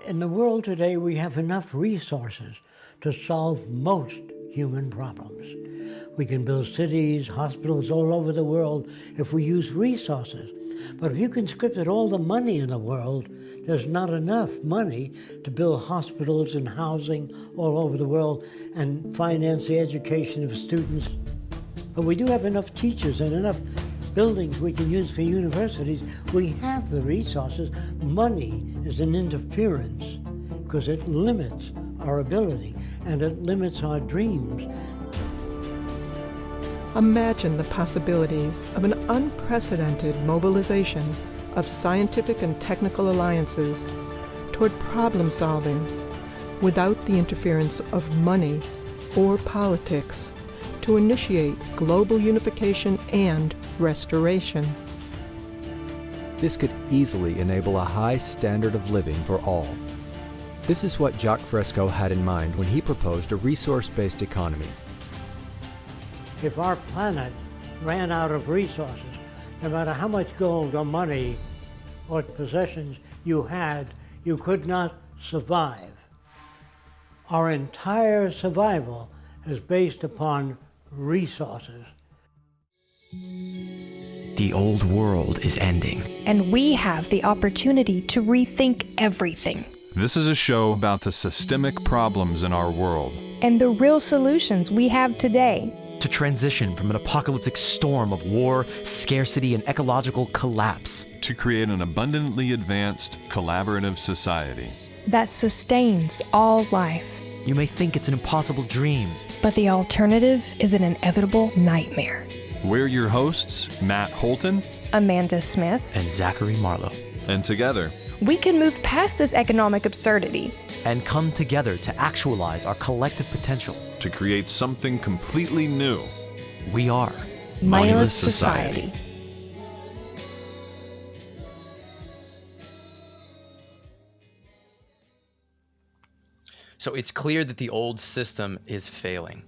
In the world today, we have enough resources to solve most human problems. We can build cities, hospitals all over the world if we use resources. But if you conscripted all the money in the world, there's not enough money to build hospitals and housing all over the world and finance the education of students. But we do have enough teachers and enough buildings we can use for universities. We have the resources. Money is an interference because it limits our ability and it limits our dreams. Imagine the possibilities of an unprecedented mobilization of scientific and technical alliances toward problem solving without the interference of money or politics to initiate global unification and restoration. This could easily enable a high standard of living for all. This is what Jacques Fresco had in mind when he proposed a resource-based economy. If our planet ran out of resources, no matter how much gold or money or possessions you had, you could not survive. Our entire survival is based upon resources. The old world is ending. And we have the opportunity to rethink everything. This is a show about the systemic problems in our world. And the real solutions we have today. To transition from an apocalyptic storm of war, scarcity, and ecological collapse. To create an abundantly advanced, collaborative society. That sustains all life. You may think it's an impossible dream. But the alternative is an inevitable nightmare. We're your hosts, Matt Holton, Amanda Smith, and Zachary Marlowe. And together, we can move past this economic absurdity and come together to actualize our collective potential. To create something completely new. We are Mindless Society. So it's clear that the old system is failing.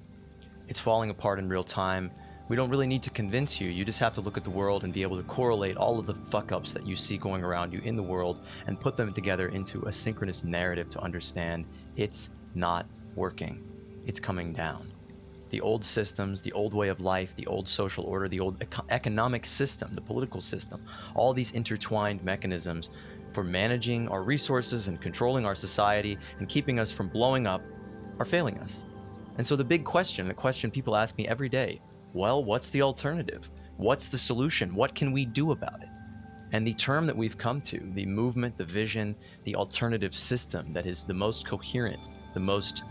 It's falling apart in real time. We don't really need to convince you. You just have to look at the world and be able to correlate all of the fuck-ups that you see going around you in the world and put them together into a synchronous narrative to understand it's not working. It's coming down. The old systems, the old way of life, the old social order, the old economic system, the political system, all these intertwined mechanisms for managing our resources and controlling our society and keeping us from blowing up are failing us. And so the big question, the question people ask me every day, well, what's the alternative? What's the solution? What can we do about it? And the term that we've come to, the movement, the vision, the alternative system that is the most coherent, the most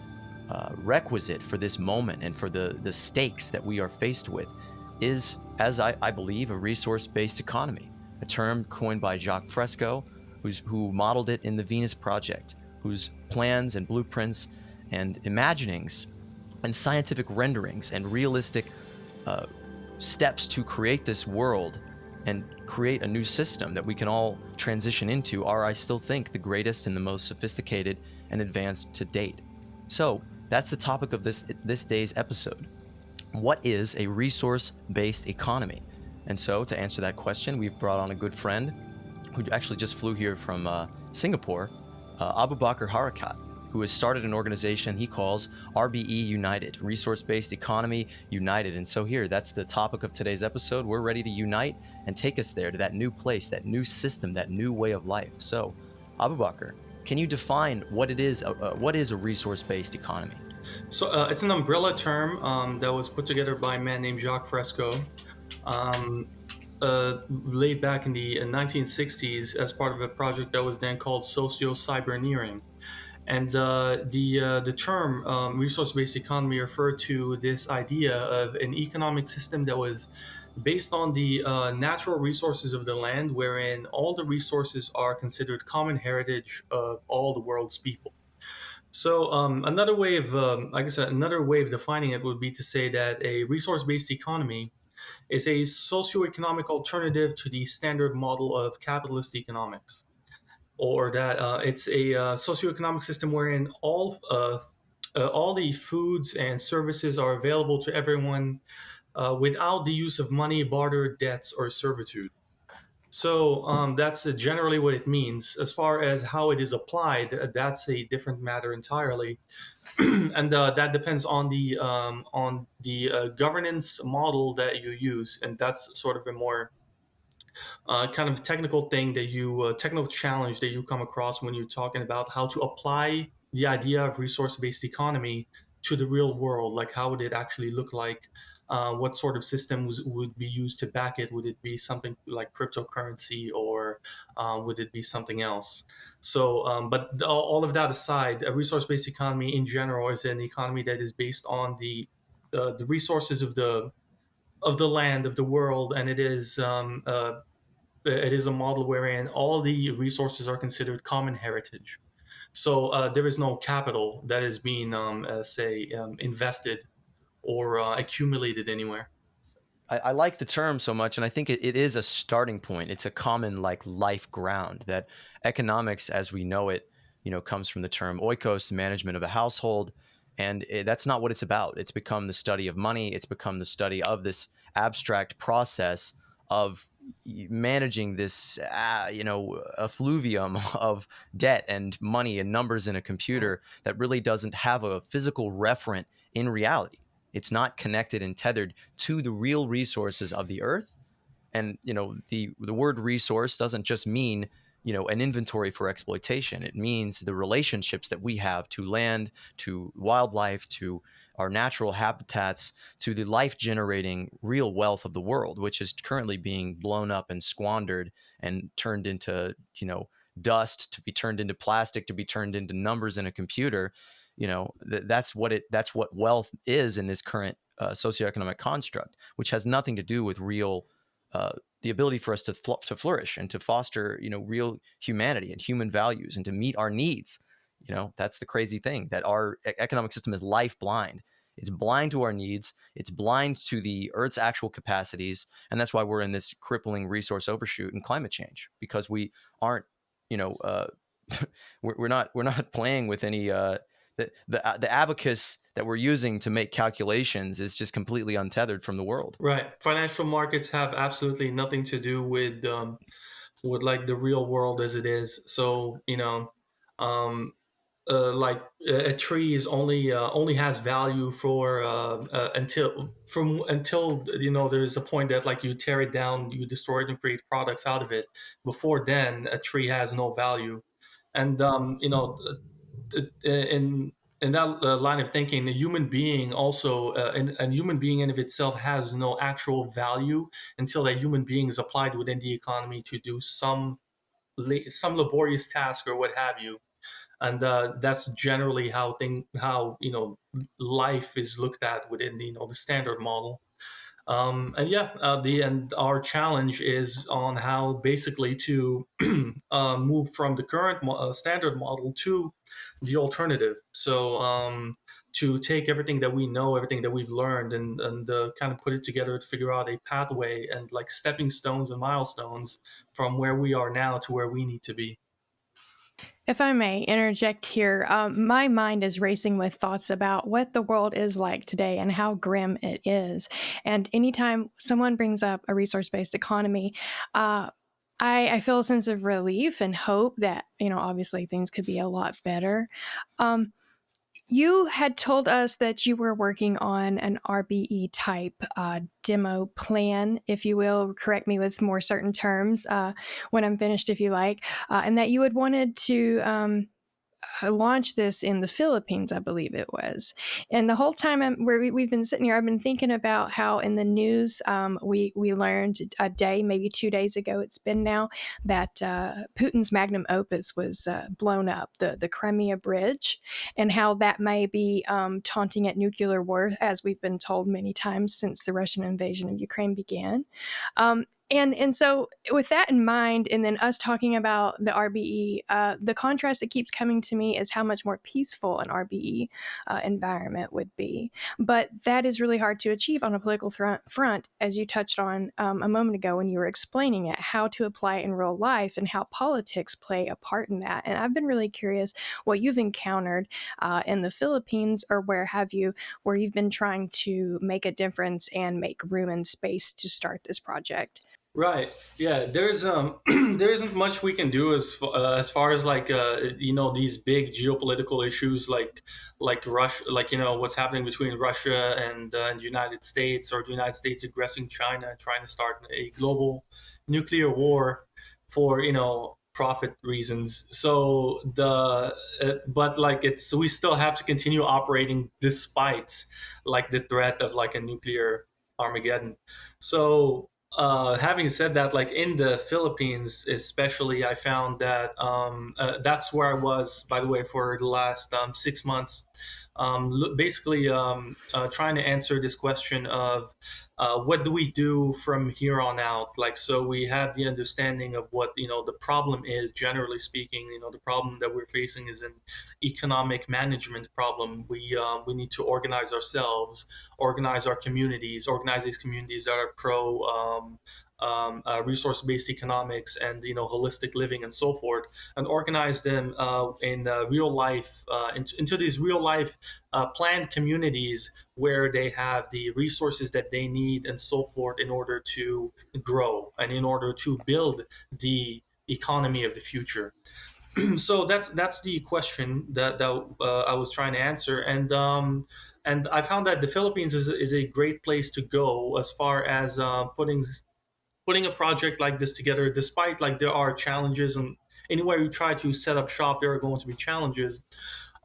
requisite for this moment and for the stakes that we are faced with is, as I believe, a resource-based economy, a term coined by Jacques Fresco, who modeled it in the Venus Project, whose plans and blueprints and imaginings and scientific renderings and realistic steps to create this world and create a new system that we can all transition into are, I still think, the greatest and the most sophisticated and advanced to date. So that's the topic of this day's episode. What is a resource-based economy? And so to answer that question, we've brought on a good friend who actually just flew here from Singapore, Aboubakre Haraket, who has started an organization he calls RBE United, Resource-Based Economy United. And so here, that's the topic of today's episode. We're ready to unite and take us there to that new place, that new system, that new way of life. So, Aboubakre, can you define what it is? What is a resource-based economy? So it's an umbrella term that was put together by a man named Jacques Fresco, laid back in the 1960s as part of a project that was then called socio-cyberneering. And the term resource-based economy referred to this idea of an economic system that was based on the natural resources of the land, wherein all the resources are considered common heritage of all the world's people. So another way of, another way of defining it would be to say that a resource-based economy is a socioeconomic alternative to the standard model of capitalist economics. Or that it's a socioeconomic system wherein all the foods and services are available to everyone without the use of money, barter, debts, or servitude. So that's generally what it means. As far as how it is applied, that's a different matter entirely, and that depends on the governance model that you use, and that's sort of a more kind of technical thing that you technical challenge that you come across when you're talking about how to apply the idea of resource-based economy to the real world. Like, how would it actually look like? What sort of systems would be used to back it? Would it be something like cryptocurrency, or would it be something else? So, but all of that aside, a resource-based economy in general is an economy that is based on the resources of the land, of the world, and it is a model wherein all the resources are considered common heritage. So there is no capital that is being, say, invested or accumulated anywhere. I like the term so much, and I think it is a starting point. It's a common like life ground that economics, as we know it, comes from the term oikos, management of a household, and that's not what it's about. It's become the study of money. It's become the study of this abstract process of managing this, effluvium of debt and money and numbers in a computer that really doesn't have a physical referent in reality. It's not connected and tethered to the real resources of the earth. And the word resource doesn't just mean an inventory for exploitation. It means the relationships that we have to land, to wildlife, to our natural habitats, to the life generating real wealth of the world, which is currently being blown up and squandered and turned into dust, to be turned into plastic, to be turned into numbers in a computer. That's what wealth is in this current socioeconomic construct, which has nothing to do with real the ability for us to flourish and to foster real humanity and human values and to meet our needs. That's the crazy thing, that our economic system is life blind. It's blind to our needs. It's blind to the Earth's actual capacities, and that's why we're in this crippling resource overshoot and climate change, because we aren't, we're not playing with any the abacus that we're using to make calculations is just completely untethered from the world. Right. Financial markets have absolutely nothing to do with like the real world as it is. So um, like a tree is only has value for until there's a point that like you tear it down, you destroy it, and create products out of it. Before then, a tree has no value, and in that line of thinking, a human being also, a human being in of itself has no actual value until that human being is applied within the economy to do some laborious task or what have you. And that's generally how life is looked at within the standard model. And yeah, and our challenge is on how basically to move from the current standard model to the alternative. So to take everything that we know, everything that we've learned, and kind of put it together to figure out a pathway and like stepping stones and milestones from where we are now to where we need to be. If I may interject here, my mind is racing with thoughts about what the world is like today and how grim it is. And anytime someone brings up a resource based economy, I feel a sense of relief and hope that, obviously things could be a lot better. Um, you had told us that you were working on an RBE type demo plan, if you will. Correct me with more certain terms when I'm finished, if you like, and that you had wanted to launched this in the Philippines, I believe it was. And the whole time we've been sitting here, I've been thinking about how in the news we learned a day, maybe 2 days ago, it's been now, that Putin's magnum opus was blown up, the Crimea Bridge, and how that may be taunting at nuclear war, as we've been told many times since the Russian invasion of Ukraine began. And so with that in mind, and then us talking about the RBE, the contrast that keeps coming to me is how much more peaceful an RBE environment would be. But that is really hard to achieve on a political front, as you touched on a moment ago when you were explaining it, how to apply it in real life and how politics play a part in that. And I've been really curious what you've encountered in the Philippines, or where you've been trying to make a difference and make room and space to start this project. Right. Yeah. There's there isn't much we can do as far as like these big geopolitical issues like Russia, like what's happening between Russia and the United States, or the United States aggressing China and trying to start a global nuclear war for profit reasons. So but like it's we still have to continue operating despite like the threat of like a nuclear Armageddon. So having said that, like in the Philippines, especially, I found that that's where I was, by the way, for the last 6 months. Basically, trying to answer this question of what do we do from here on out. Like, so we have the understanding of what the problem is. Generally speaking, the problem that we're facing is an economic management problem. We need to organize ourselves, organize our communities, organize these communities that are pro resource-based economics and holistic living and so forth, and organize them in real life into these real life planned communities where they have the resources that they need and so forth in order to grow and in order to build the economy of the future. So that's the question that I was trying to answer, and I found that the Philippines is a great place to go as far as putting a project like this together. Despite like there are challenges, and anywhere you try to set up shop, there are going to be challenges.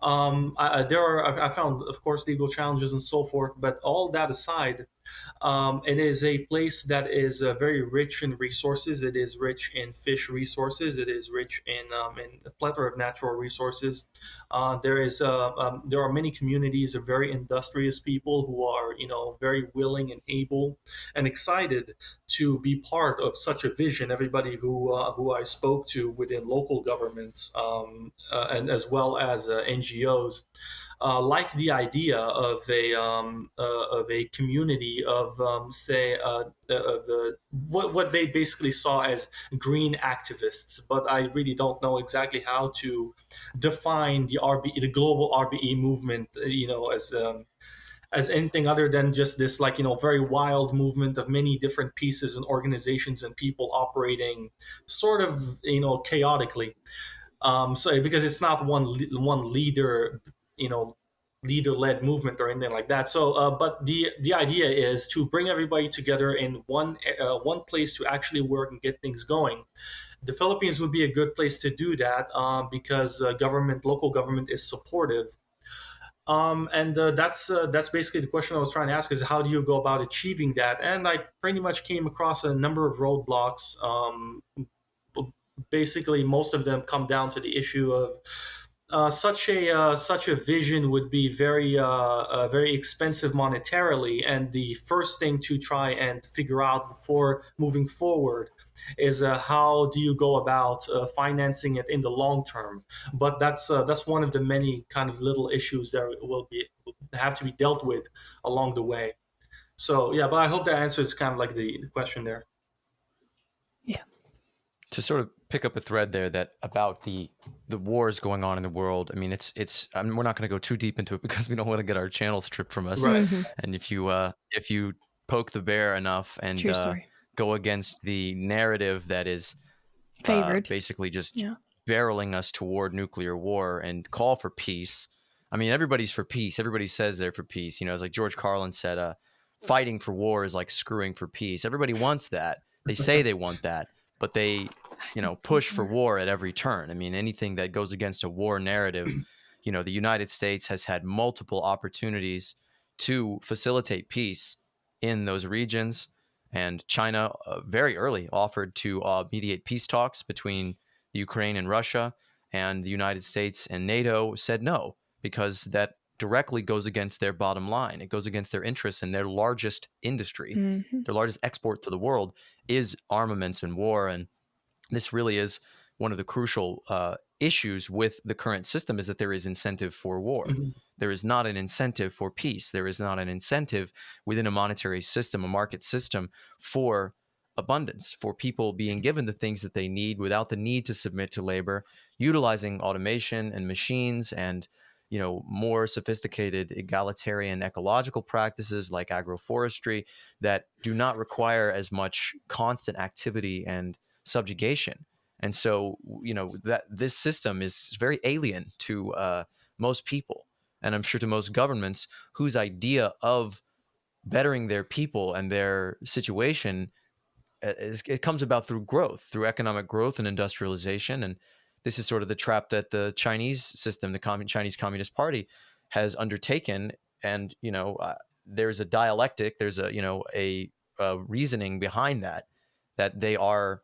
I found, of course, legal challenges and so forth. But all that aside, it is a place that is very rich in resources. It is rich in fish resources. It is rich in a plethora of natural resources. There are many communities of very industrious people who are very willing and able and excited to be part of such a vision. Everybody who I spoke to within local governments and as well as NGOs like the idea of a community of say of what they basically saw as green activists. But I really don't know exactly how to define the global RBE movement, as anything other than just this like very wild movement of many different pieces and organizations and people operating sort of chaotically. So because it's not one leader, you know, leader-led movement or anything like that. So, but the idea is to bring everybody together in one place to actually work and get things going. The Philippines would be a good place to do that because local government is supportive. And that's basically the question I was trying to ask: is how do you go about achieving that? And I pretty much came across a number of roadblocks. Basically, most of them come down to the issue of such a vision would be very expensive monetarily, and the first thing to try and figure out before moving forward is how do you go about financing it in the long term. But that's one of the many kind of little issues that will have to be dealt with along the way. So yeah, but I hope that answers kind of like the question there. Yeah. To sort of pick up a thread there that about the wars going on in the world. I mean, I mean, we're not going to go too deep into it because we don't want to get our channel stripped from us. Right. And if you poke the bear enough and True story. go against the narrative that is Favored. basically just Yeah. barreling us toward nuclear war and call for peace. I mean, everybody's for peace. Everybody says they're for peace. It's like George Carlin said, fighting for war is like screwing for peace. Everybody wants that. They say they want that, but they, push for war at every turn. I mean, anything that goes against a war narrative, the United States has had multiple opportunities to facilitate peace in those regions. And China very early offered to mediate peace talks between Ukraine and Russia, and the United States and NATO said no, because that directly goes against their bottom line. It goes against their interests, and their largest industry, their largest export to the world is armaments and war. And this really is one of the crucial issues with the current system, is that there is incentive for war. Mm-hmm. There is not an incentive for peace. There is not an incentive within a monetary system, a market system, for abundance, for people being given the things that they need without the need to submit to labor, utilizing automation and machines and more sophisticated egalitarian ecological practices like agroforestry that do not require as much constant activity and subjugation. And so, that this system is very alien to most people, and I'm sure to most governments whose idea of bettering their people and their situation it comes about through growth, through economic growth and industrialization. And this is sort of the trap that the Chinese system, the Chinese Communist Party, has undertaken. And there's a dialectic, there's a reasoning behind that they are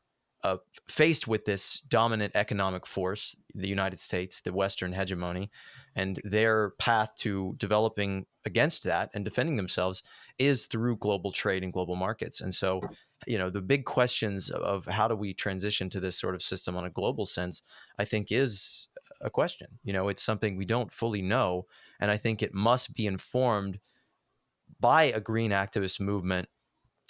faced with this dominant economic force, the United States, the Western hegemony, and their path to developing against that and defending themselves is through global trade and global markets. And so, the big questions of how do we transition to this sort of system on a global sense, I think is a question. It's something we don't fully know. And I think it must be informed by a green activist movement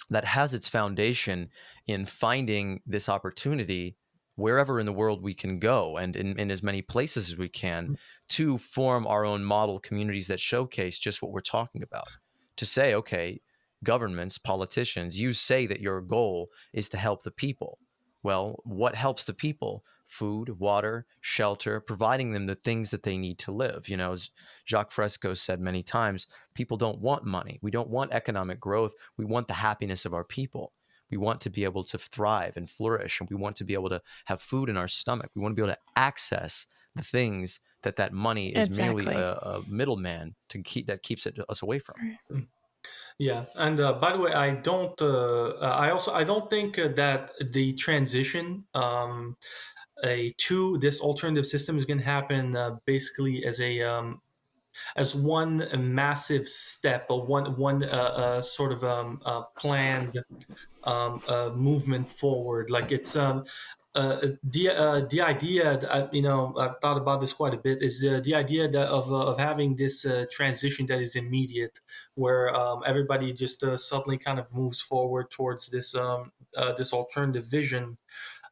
that has its foundation in finding this opportunity wherever in the world we can go, and in as many places as we can, to form our own model communities that showcase just what we're talking about. To say, okay, governments, politicians, you say that your goal is to help the people. Well, what helps the people? Food, water, shelter, providing them the things that they need to live. As Jacques Fresco said many times, people don't want money. We don't want economic growth. We want the happiness of our people. We want to be able to thrive and flourish, and we want to be able to have food in our stomach. We want to be able to access the things that money is merely Exactly. a middleman that keeps us away from. Yeah, and by the way, I don't. I don't think that the transition to this alternative system is going to happen basically as one massive step or one sort of planned movement forward. Like it's the idea that I've thought about this quite a bit is the idea that of having this transition that is immediate, where everybody just suddenly kind of moves forward towards this alternative vision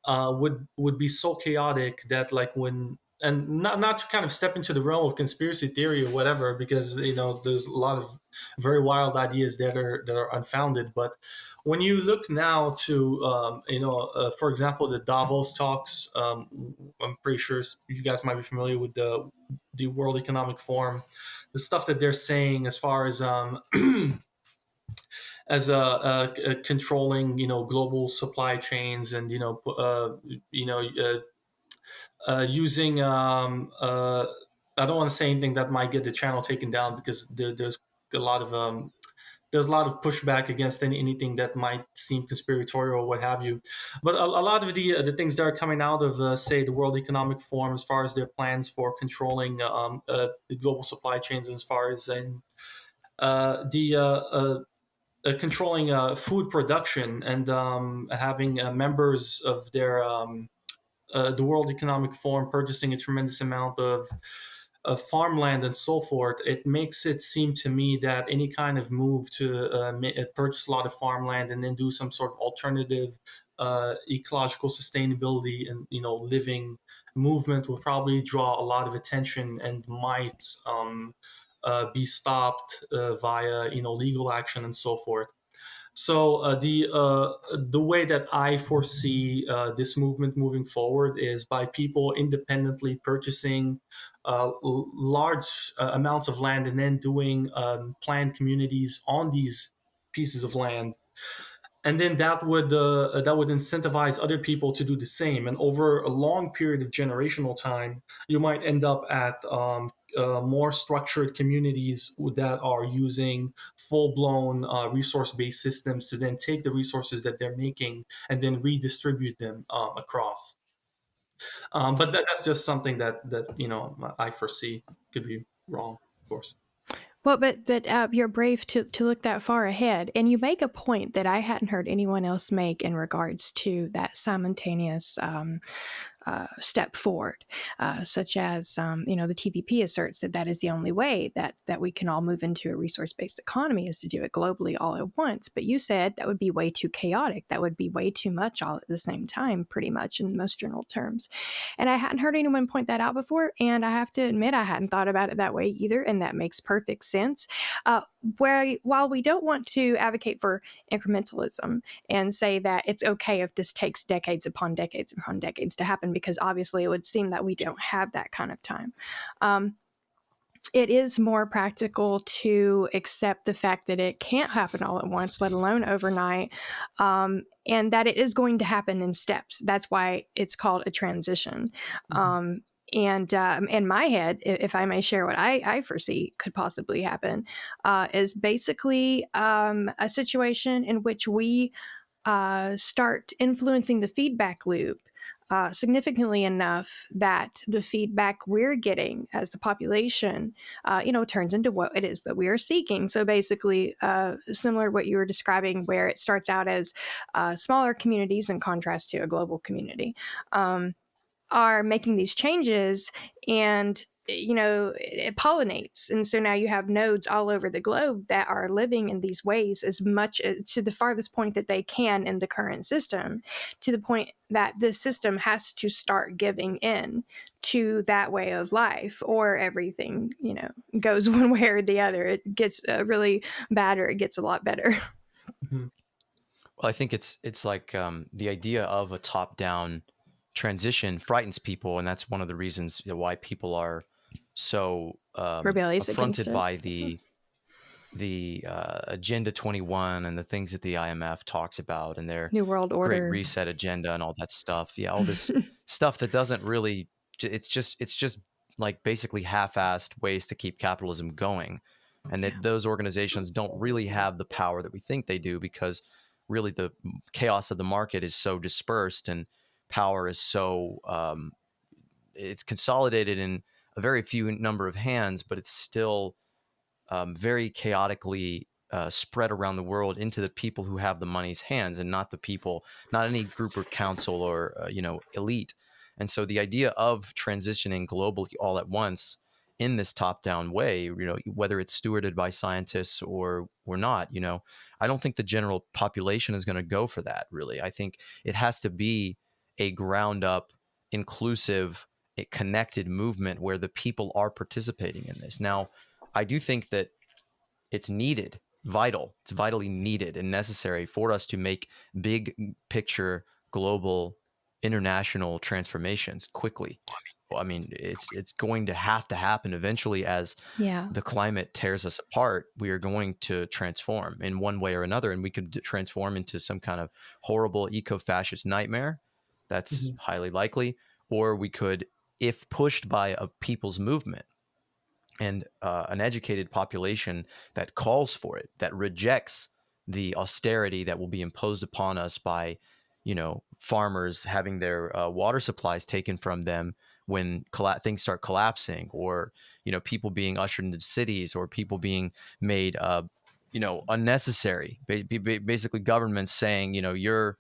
would be so chaotic that like when and not to kind of step into the realm of conspiracy theory or whatever, because there's a lot of very wild ideas that are unfounded. But when you look now to for example, the Davos talks, I'm pretty sure you guys might be familiar with the World Economic Forum, the stuff that they're saying as far as controlling global supply chains, and using I don't want to say anything that might get the channel taken down, because a lot of there's a lot of pushback against anything that might seem conspiratorial or what have you. But a lot of the things that are coming out of say the World Economic Forum, as far as their plans for controlling the global supply chains, as far as the controlling food production, and having members of the World Economic Forum purchasing a tremendous amount of farmland and so forth, it makes it seem to me that any kind of move to purchase a lot of farmland and then do some sort of alternative ecological sustainability and living movement will probably draw a lot of attention and might be stopped via legal action and so forth. So the way that I foresee this movement moving forward is by people independently purchasing large amounts of land and then doing planned communities on these pieces of land, and then that would incentivize other people to do the same. And over a long period of generational time, you might end up at more structured communities that are using full-blown resource-based systems to then take the resources that they're making and then redistribute them across. But that's just something that I foresee. Could be wrong, of course. Well, but you're brave to look that far ahead, and you make a point that I hadn't heard anyone else make in regards to that simultaneous step forward, such as the TVP asserts that that is the only way that we can all move into a resource-based economy is to do it globally all at once. But you said that would be way too chaotic. That would be way too much all at the same time, pretty much in most general terms. And I hadn't heard anyone point that out before, and I have to admit I hadn't thought about it that way either, and that makes perfect sense. While we don't want to advocate for incrementalism and say that it's okay if this takes decades upon decades upon decades to happen, because obviously it would seem that we don't have that kind of time. It is more practical to accept the fact that it can't happen all at once, let alone overnight, and that it is going to happen in steps. That's why it's called a transition. And in my head, if I may share what I foresee could possibly happen, is basically a situation in which we start influencing the feedback loop significantly enough that the feedback we're getting as the population, turns into what it is that we are seeking. So basically, similar to what you were describing, where it starts out as smaller communities in contrast to a global community. Are making these changes, and it pollinates, and so now you have nodes all over the globe that are living in these ways as much to the farthest point that they can in the current system, to the point that the system has to start giving in to that way of life, or everything goes one way or the other. It gets really bad, or it gets a lot better. Mhm. Well, I think it's like the idea of a top-down transition frightens people, and that's one of the reasons why people are so Rebellious against affronted it. by the Agenda 21 and the things that the IMF talks about and their New World Great Order. Reset agenda and all that stuff. Yeah, all this stuff that doesn't really. It's just like basically half-assed ways to keep capitalism going, and that those organizations don't really have the power that we think they do, because really the chaos of the market is so dispersed and power is so it's consolidated in a very few number of hands, but it's still very chaotically spread around the world into the people who have the money's hands, and not the people, not any group or council or elite. And so the idea of transitioning globally all at once in this top-down way, whether it's stewarded by scientists or not, I don't think the general population is going to go for that. Really, I think it has to be a ground-up, inclusive, connected movement where the people are participating in this. Now, I do think that it's needed, vital. It's vitally needed and necessary for us to make big picture, global, international transformations quickly. I mean, it's going to have to happen eventually. As Yeah. the climate tears us apart, we are going to transform in one way or another, and we could transform into some kind of horrible eco-fascist nightmare. That's highly likely. Or we could, if pushed by a people's movement and an educated population that calls for it, that rejects the austerity that will be imposed upon us by, farmers having their water supplies taken from them when things start collapsing, or, people being ushered into cities, or people being made, unnecessary. Basically, governments saying, your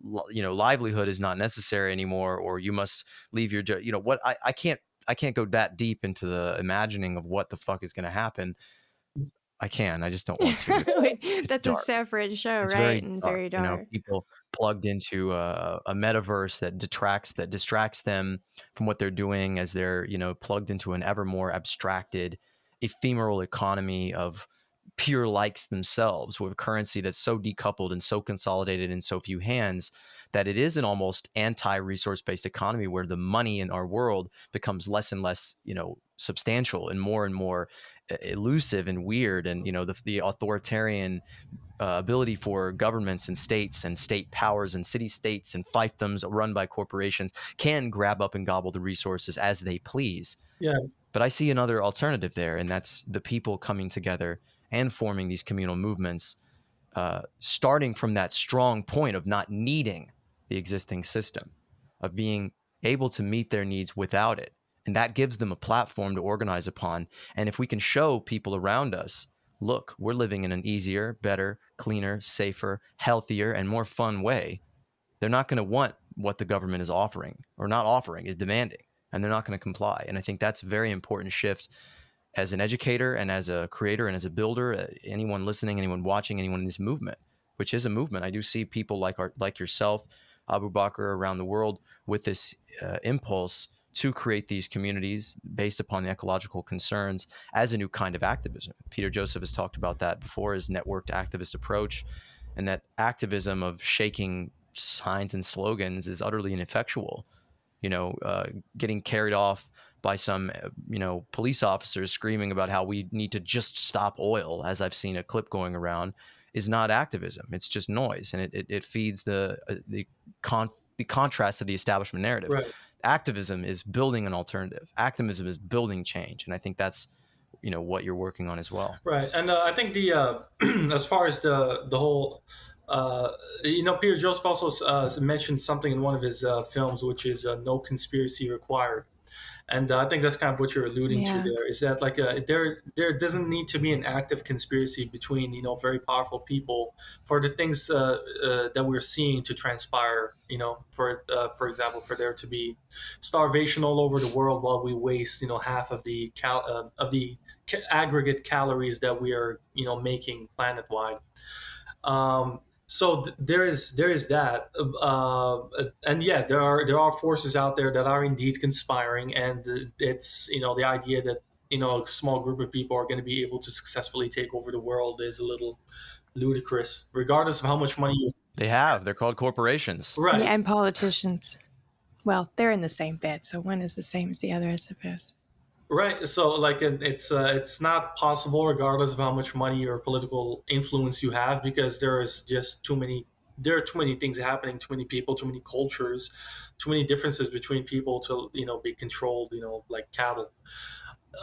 livelihood is not necessary anymore, or you must leave your job. What I can't go that deep into the imagining of what the fuck is going to happen. I just don't want to. It's That's a dark. separate show, It's right? very And dark. very dark. People plugged into a metaverse that distracts them from what they're doing, as they're, plugged into an ever more abstracted, ephemeral economy of pure likes themselves, with a currency that's so decoupled and so consolidated in so few hands that it is an almost anti-resource based economy, where the money in our world becomes less and less, substantial and more elusive and weird. And, the authoritarian ability for governments and states and state powers and city states and fiefdoms run by corporations can grab up and gobble the resources as they please. Yeah. But I see another alternative there, and that's the people coming together and forming these communal movements, starting from that strong point of not needing the existing system, of being able to meet their needs without it, And that gives them a platform to organize upon. And if we can show people around us, look, we're living in an easier, better, cleaner, safer, healthier, and more fun way, they're not going to want what the government is offering, or not offering, is demanding, and they're not going to comply. And I think that's a very important shift as an educator and as a creator and as a builder, anyone listening, anyone watching, anyone in this movement, which is a movement. I do see people like yourself, Aboubakre, around the world with this impulse to create these communities based upon the ecological concerns as a new kind of activism. Peter Joseph has talked about that before, his networked activist approach, and that activism of shaking signs and slogans is utterly ineffectual. Getting carried off by some, police officers screaming about how we need to just stop oil, as I've seen a clip going around, is not activism. It's just noise, and it feeds the contrast of the establishment narrative. Right. Activism is building an alternative. Activism is building change, and I think that's what you're working on as well. Right, and I think the as far as the whole, Peter Joseph also mentioned something in one of his films, which is no conspiracy required. And I think that's kind of what you're alluding to there, is that like there doesn't need to be an active conspiracy between very powerful people for the things that we're seeing to transpire. For example, for there to be starvation all over the world while we waste half of the aggregate calories that we are making planet wide. So there is that, and yeah, there are forces out there that are indeed conspiring, and it's the idea that a small group of people are going to be able to successfully take over the world is a little ludicrous, regardless of how much money you. They're called corporations, right? Yeah, and politicians. Well, they're in the same bed, so one is the same as the other, I suppose. Right. So like it's not possible, regardless of how much money or political influence you have, because there is just too many. There are too many things happening, too many people, too many cultures, too many differences between people to be controlled, like cattle.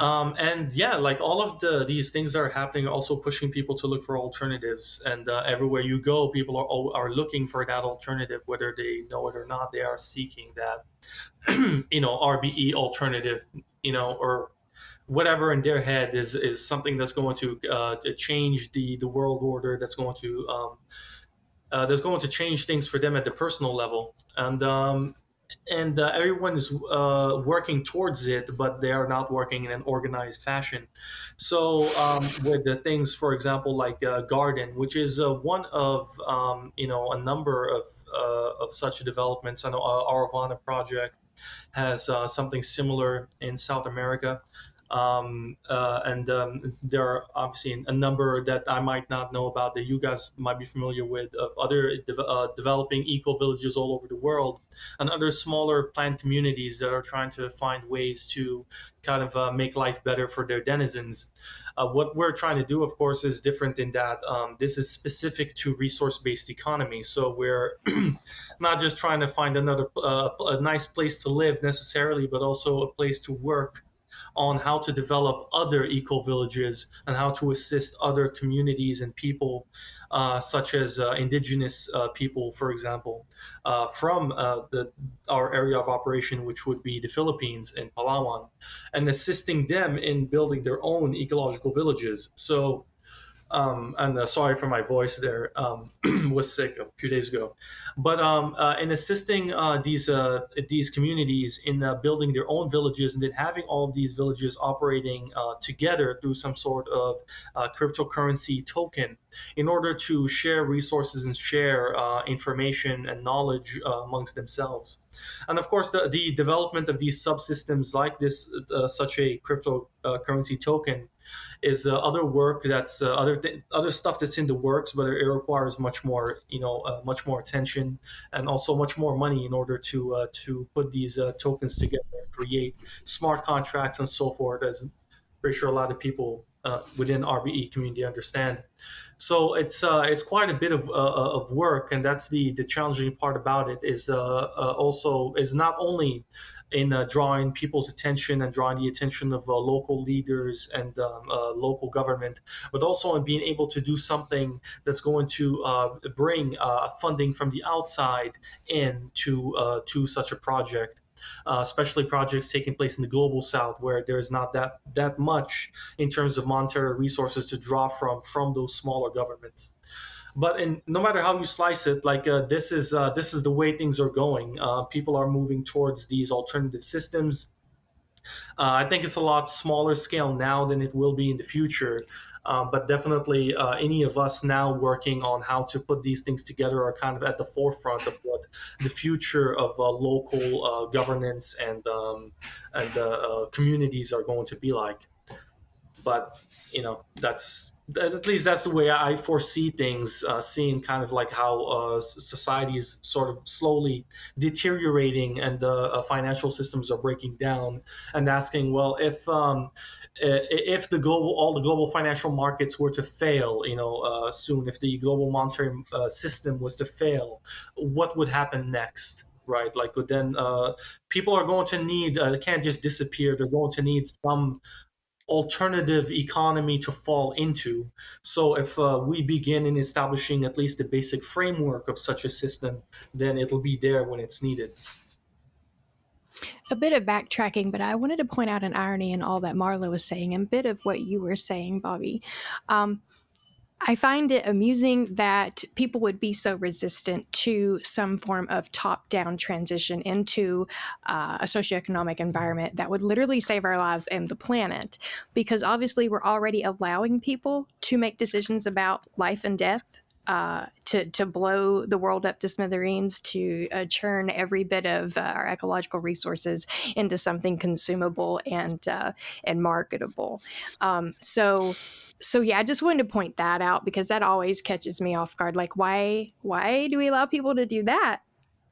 And yeah, like all of these things that are happening are also pushing people to look for alternatives. And everywhere you go, people are looking for that alternative, whether they know it or not. They are seeking that, RBE alternative, or whatever in their head is something that's going to change the world order. That's going to change things for them at the personal level. And everyone is working towards it, but they are not working in an organized fashion. So with the things, for example, like Garden, which is one of a number of such developments. I know our Aravana project has something similar in South America. And there are obviously a number that I might not know about that you guys might be familiar with, of other developing eco villages all over the world, and other smaller planned communities that are trying to find ways to kind of make life better for their denizens. What we're trying to do, of course, is different in that this is specific to resource-based economy. So we're not just trying to find a nice place to live necessarily, but also a place to work on how to develop other eco-villages and how to assist other communities and people, such as indigenous people, for example, from our area of operation, which would be the Philippines and Palawan, and assisting them in building their own ecological villages. So, and sorry for my voice there, was sick a few days ago. But in assisting these communities in building their own villages, and then having all of these villages operating together through some sort of cryptocurrency token in order to share resources and share information and knowledge amongst themselves. And of course, the development of these subsystems like this, such a cryptocurrency token, is other work that's other stuff that's in the works, but it requires much more attention and also much more money in order to put these tokens together, create smart contracts and so forth, as I'm pretty sure a lot of people within RBE community understand. So it's quite a bit of work, and that's the challenging part about it, is also is not only in drawing people's attention and drawing the attention of local leaders and local government, but also in being able to do something that's going to bring funding from the outside in to such a project. especially projects taking place in the global south, where there's not that much in terms of monetary resources to draw from those smaller governments. But no matter how you slice it, this is the way things are going. People are moving towards these alternative systems. I think it's a lot smaller scale now than it will be in the future. But definitely, any of us now working on how to put these things together are kind of at the forefront of what the future of local governance and communities are going to be like. But that's at least that's the way I foresee things, seeing kind of like how society is sort of slowly deteriorating, and financial systems are breaking down, and asking, well, if all the global financial markets were to fail, soon, if the global monetary system was to fail, what would happen next? Right, like then people are going to need, can't just disappear. They're going to need some alternative economy to fall into. So if we begin in establishing at least the basic framework of such a system, then it'll be there when it's needed. A bit of backtracking, but I wanted to point out an irony in all that Marla was saying, and a bit of what you were saying, Bobby. I find it amusing that people would be so resistant to some form of top-down transition into a socioeconomic environment that would literally save our lives and the planet, because obviously we're already allowing people to make decisions about life and death, to blow the world up to smithereens, to churn every bit of our ecological resources into something consumable and marketable. So yeah, I just wanted to point that out, because that always catches me off guard. Like, why do we allow people to do that?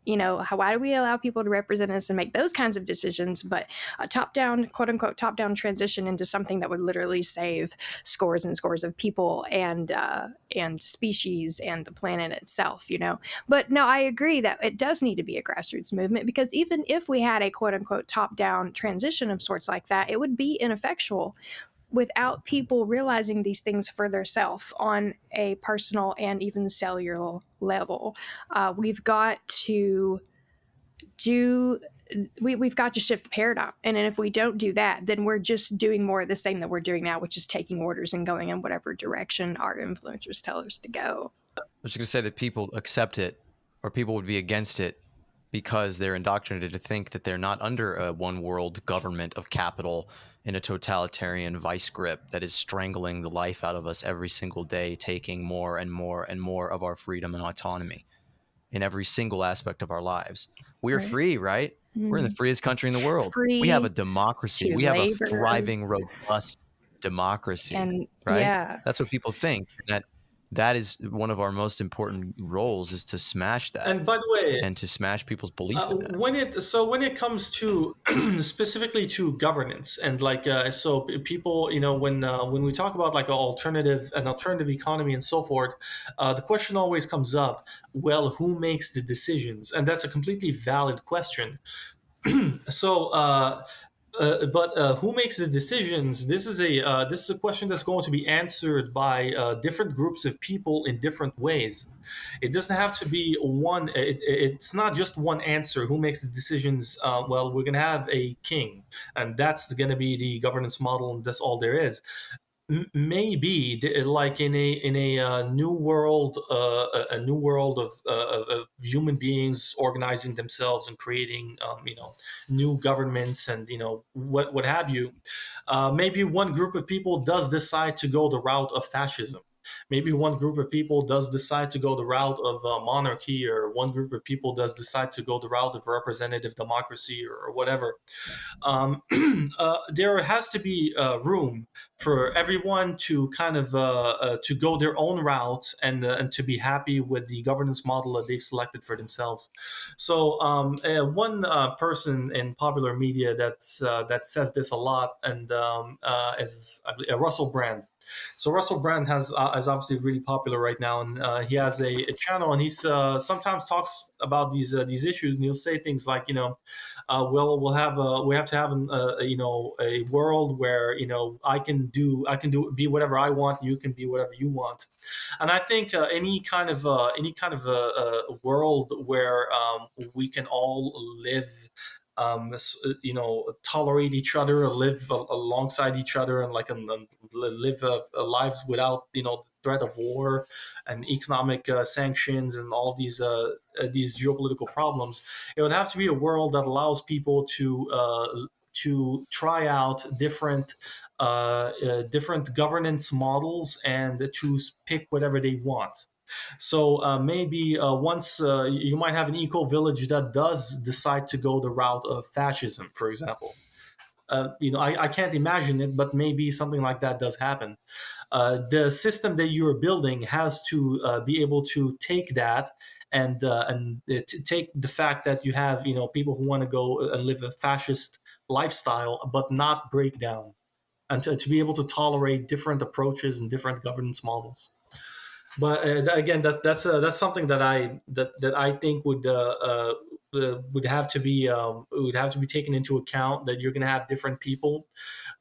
Why do we allow people to represent us and make those kinds of decisions, but a top-down, quote-unquote, top-down transition into something that would literally save scores and scores of people and species and the planet itself, But no, I agree that it does need to be a grassroots movement, because even if we had a quote-unquote top-down transition of sorts like that, it would be ineffectual without people realizing these things for themselves on a personal and even cellular level. We've got to shift the paradigm. And if we don't do that, then we're just doing more of the same that we're doing now, which is taking orders and going in whatever direction our influencers tell us to go. I was just going to say that people accept it, or people would be against it, because they're indoctrinated to think that they're not under a one world government of capital in a totalitarian vice grip that is strangling the life out of us every single day, taking more and more and more of our freedom and autonomy in every single aspect of our lives. We're free, right? We're in the freest country in the world. We have a democracy. We have a thriving, robust democracy, and right? Yeah. That's what people think. That is one of our most important roles, is to smash that. And by the way, and to smash people's belief in that. When it comes to specifically to governance, and so people, when we talk about like an alternative economy and so forth, the question always comes up, well, who makes the decisions? And that's a completely valid question. But who makes the decisions? This is a question that's going to be answered by different groups of people in different ways. It doesn't have to be one. It's not just one answer. Who makes the decisions? Well, we're going to have a king, and that's going to be the governance model, and that's all there is. Maybe like in a new world, a new world of human beings organizing themselves and creating new governments and what have you. Maybe one group of people does decide to go the route of fascism. Maybe one group of people does decide to go the route of monarchy, or one group of people does decide to go the route of representative democracy, or whatever. There has to be room for everyone to kind of to go their own route and to be happy with the governance model that they've selected for themselves. So one person in popular media that says this a lot, and is Russell Brand. So Russell Brand is obviously really popular right now, and he has a channel, and he's sometimes talks about these issues, and he'll say things like, we have to have a world where I can be whatever I want, you can be whatever you want. And I think any kind of a world where we can all live tolerate each other, live alongside each other, and live lives without the threat of war and economic sanctions and all these geopolitical problems. It would have to be a world that allows people to try out different governance models and to pick whatever they want. So maybe once you might have an eco village that does decide to go the route of fascism, for example. I can't imagine it, but maybe something like that does happen. The system that you're building has to be able to take that and take the fact that you have people who want to go and live a fascist lifestyle, but not break down, and to be able to tolerate different approaches and different governance models. But again, that's something that I think would have to be taken into account. That you're going to have different people.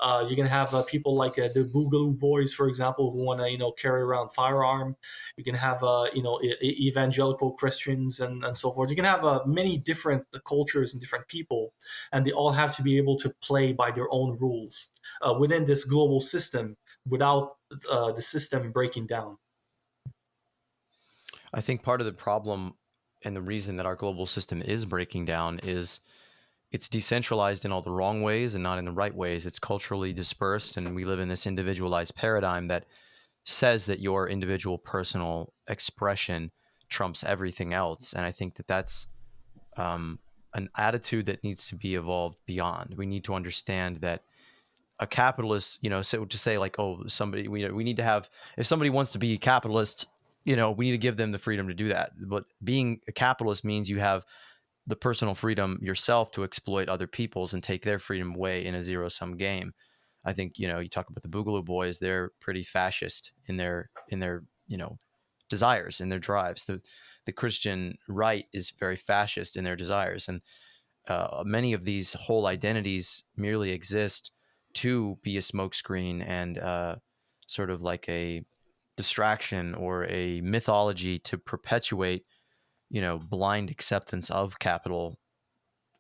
You're going to have people like the Boogaloo Boys, for example, who want to carry around firearm. You can have evangelical Christians and so forth. You can have many different cultures and different people, and they all have to be able to play by their own rules within this global system without the system breaking down. I think part of the problem and the reason that our global system is breaking down is it's decentralized in all the wrong ways and not in the right ways. It's culturally dispersed, and we live in this individualized paradigm that says that your individual personal expression trumps everything else. And I think that that's an attitude that needs to be evolved beyond. We need to understand that a capitalist, so to say like, oh, somebody, we need to have, if somebody wants to be a capitalist, we need to give them the freedom to do that. But being a capitalist means you have the personal freedom yourself to exploit other people's and take their freedom away in a zero-sum game. I think, you talk about the Boogaloo Boys, they're pretty fascist in their desires, in their drives. The Christian right is very fascist in their desires. And many of these whole identities merely exist to be a smokescreen and sort of like a distraction or a mythology to perpetuate, blind acceptance of capital,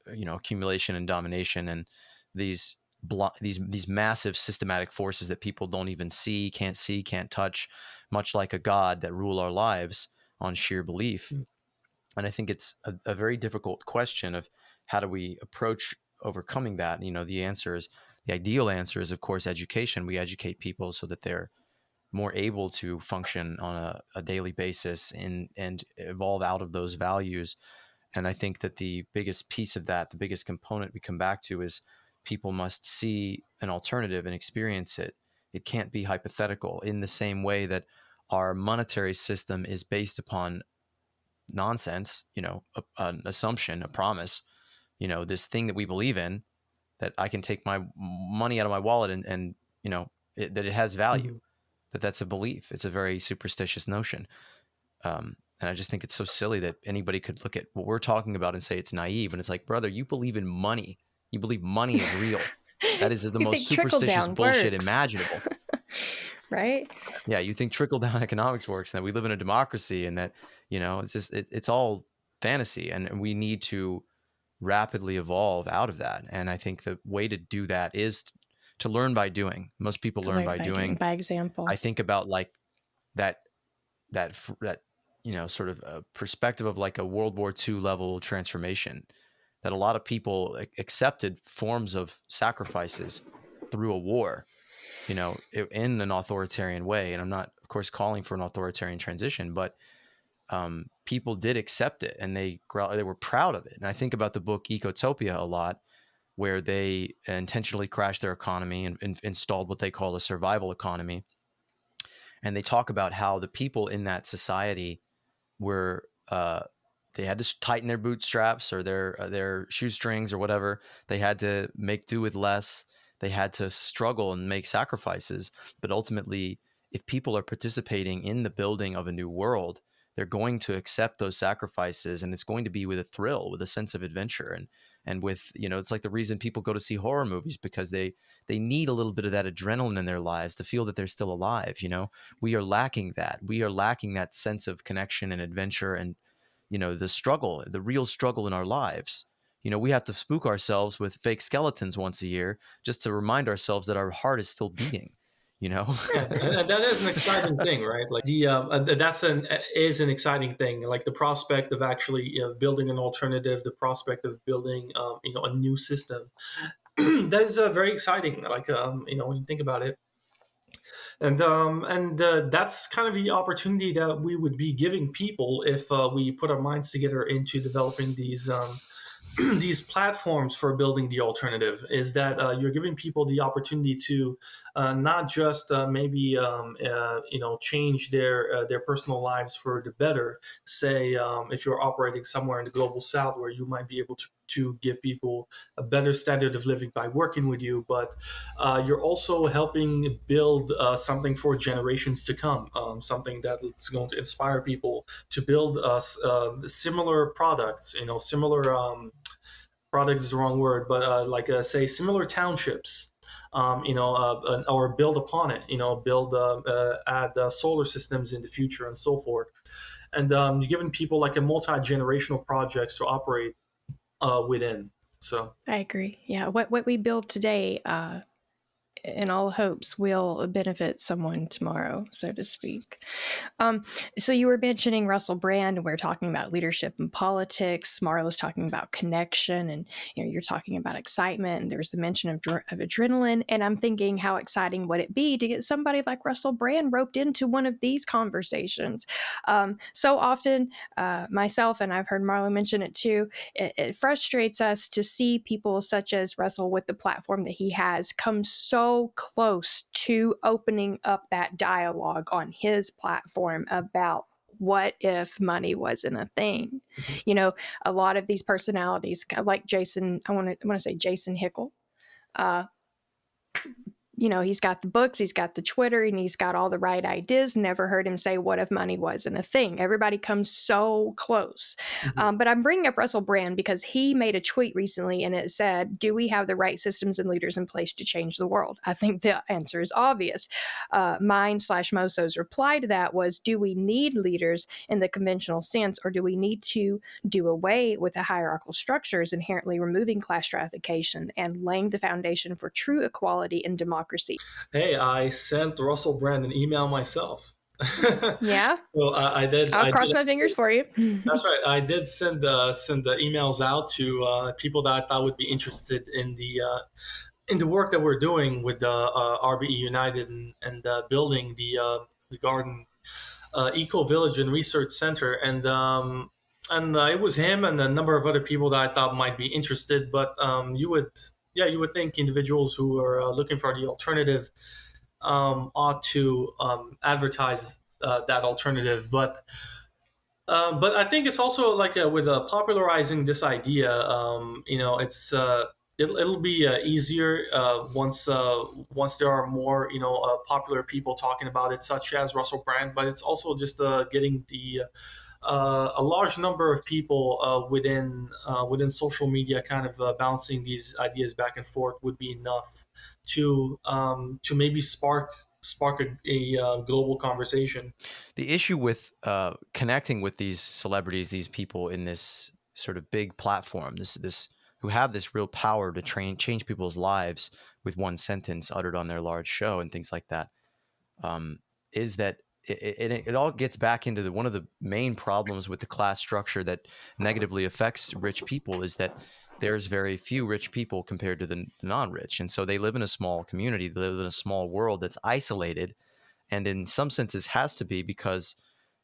accumulation and domination, and these massive systematic forces that people don't even see, can't touch, much like a god that rule our lives on sheer belief. And I think it's a very difficult question of how do we approach overcoming that. The ideal answer is, of course, education. We educate people so that they're more able to function on a daily basis and evolve out of those values. And I think that the biggest piece of that, the biggest component we come back to, is people must see an alternative and experience it. It can't be hypothetical, in the same way that our monetary system is based upon nonsense, an assumption, a promise, this thing that we believe in, that I can take my money out of my wallet and that it has value, that's a belief. It's a very superstitious notion. And I just think it's so silly that anybody could look at what we're talking about and say it's naive. And it's like, brother, you believe in money. You believe money is real. That is the most superstitious bullshit imaginable. Right? Yeah, you think trickle down economics works, and that we live in a democracy, and that it's just it's all fantasy, and we need to rapidly evolve out of that. And I think the way to do that is to learn by doing. Most people learn by doing, by example. I think about like that sort of a perspective of like a World War II level transformation, that a lot of people accepted forms of sacrifices through a war, in an authoritarian way. And I'm not, of course, calling for an authoritarian transition, but people did accept it, and they were proud of it. And I think about the book Ecotopia a lot, where they intentionally crashed their economy and installed what they call a survival economy. And they talk about how the people in that society were they had to tighten their bootstraps or their shoestrings or whatever. They had to make do with less. They had to struggle and make sacrifices. But ultimately, if people are participating in the building of a new world, they're going to accept those sacrifices, and it's going to be with a thrill, with a sense of adventure, and with, it's like the reason people go to see horror movies, because they need a little bit of that adrenaline in their lives to feel that they're still alive. We are lacking that. We are lacking that sense of connection and adventure and, the struggle, the real struggle in our lives. we have to spook ourselves with fake skeletons once a year just to remind ourselves that our heart is still beating. Yeah, and that is an exciting thing, right? Like is an exciting thing. Like the prospect of actually building an alternative, the prospect of building a new system. That is very exciting. Like when you think about it, and that's kind of the opportunity that we would be giving people if we put our minds together into developing these these platforms for building the alternative. Is that you're giving people the opportunity to not just maybe change their personal lives for the better. Say if you're operating somewhere in the global south where you might be able to give people a better standard of living by working with you, but you're also helping build something for generations to come, something that's going to inspire people to build similar products, similar product is the wrong word, but say similar townships, or build upon it, add solar systems in the future and so forth. And you're giving people like a multi-generational projects to operate within. So I agree. Yeah, what we build today, in all hopes, will benefit someone tomorrow, so to speak. So you were mentioning Russell Brand, and we are talking about leadership and politics. Marlo's talking about connection, and you're talking about excitement. And there's the mention of adrenaline, and I'm thinking, how exciting would it be to get somebody like Russell Brand roped into one of these conversations? So often, myself, and I've heard Marlo mention it too, it frustrates us to see people such as Russell, with the platform that he has, come so close to opening up that dialogue on his platform about what if money wasn't a thing. A lot of these personalities, like Jason, I want to say Jason Hickel, he's got the books, he's got the Twitter, and he's got all the right ideas. Never heard him say, what if money wasn't a thing? Everybody comes so close. But I'm bringing up Russell Brand because he made a tweet recently, and it said, do we have the right systems and leaders in place to change the world? I think the answer is obvious. Mine/Moso's reply to that was, do we need leaders in the conventional sense, or do we need to do away with the hierarchical structures, inherently removing class stratification and laying the foundation for true equality and democracy? Hey, I sent Russell Brand an email myself. Yeah. So I did. I'll cross my fingers for you. That's right. I did send the emails out to people that I thought would be interested in the work that we're doing with RBE United and building the Garden Eco Village and Research Center, and it was him and a number of other people that I thought might be interested. But you would think individuals who are looking for the alternative ought to advertise that alternative. But I think it's also like with popularizing this idea, it'll be easier once there are more popular people talking about it, such as Russell Brand. But it's also just getting a large number of people within social media kind of bouncing these ideas back and forth would be enough to maybe spark a global conversation. The issue with connecting with these celebrities, these people in this sort of big platform, this who have this real power to change people's lives with one sentence uttered on their large show and things like that, is that it all gets back into one of the main problems with the class structure that negatively affects rich people is that there's very few rich people compared to the non-rich. And so they live in a small community, they live in a small world that's isolated, and in some senses has to be, because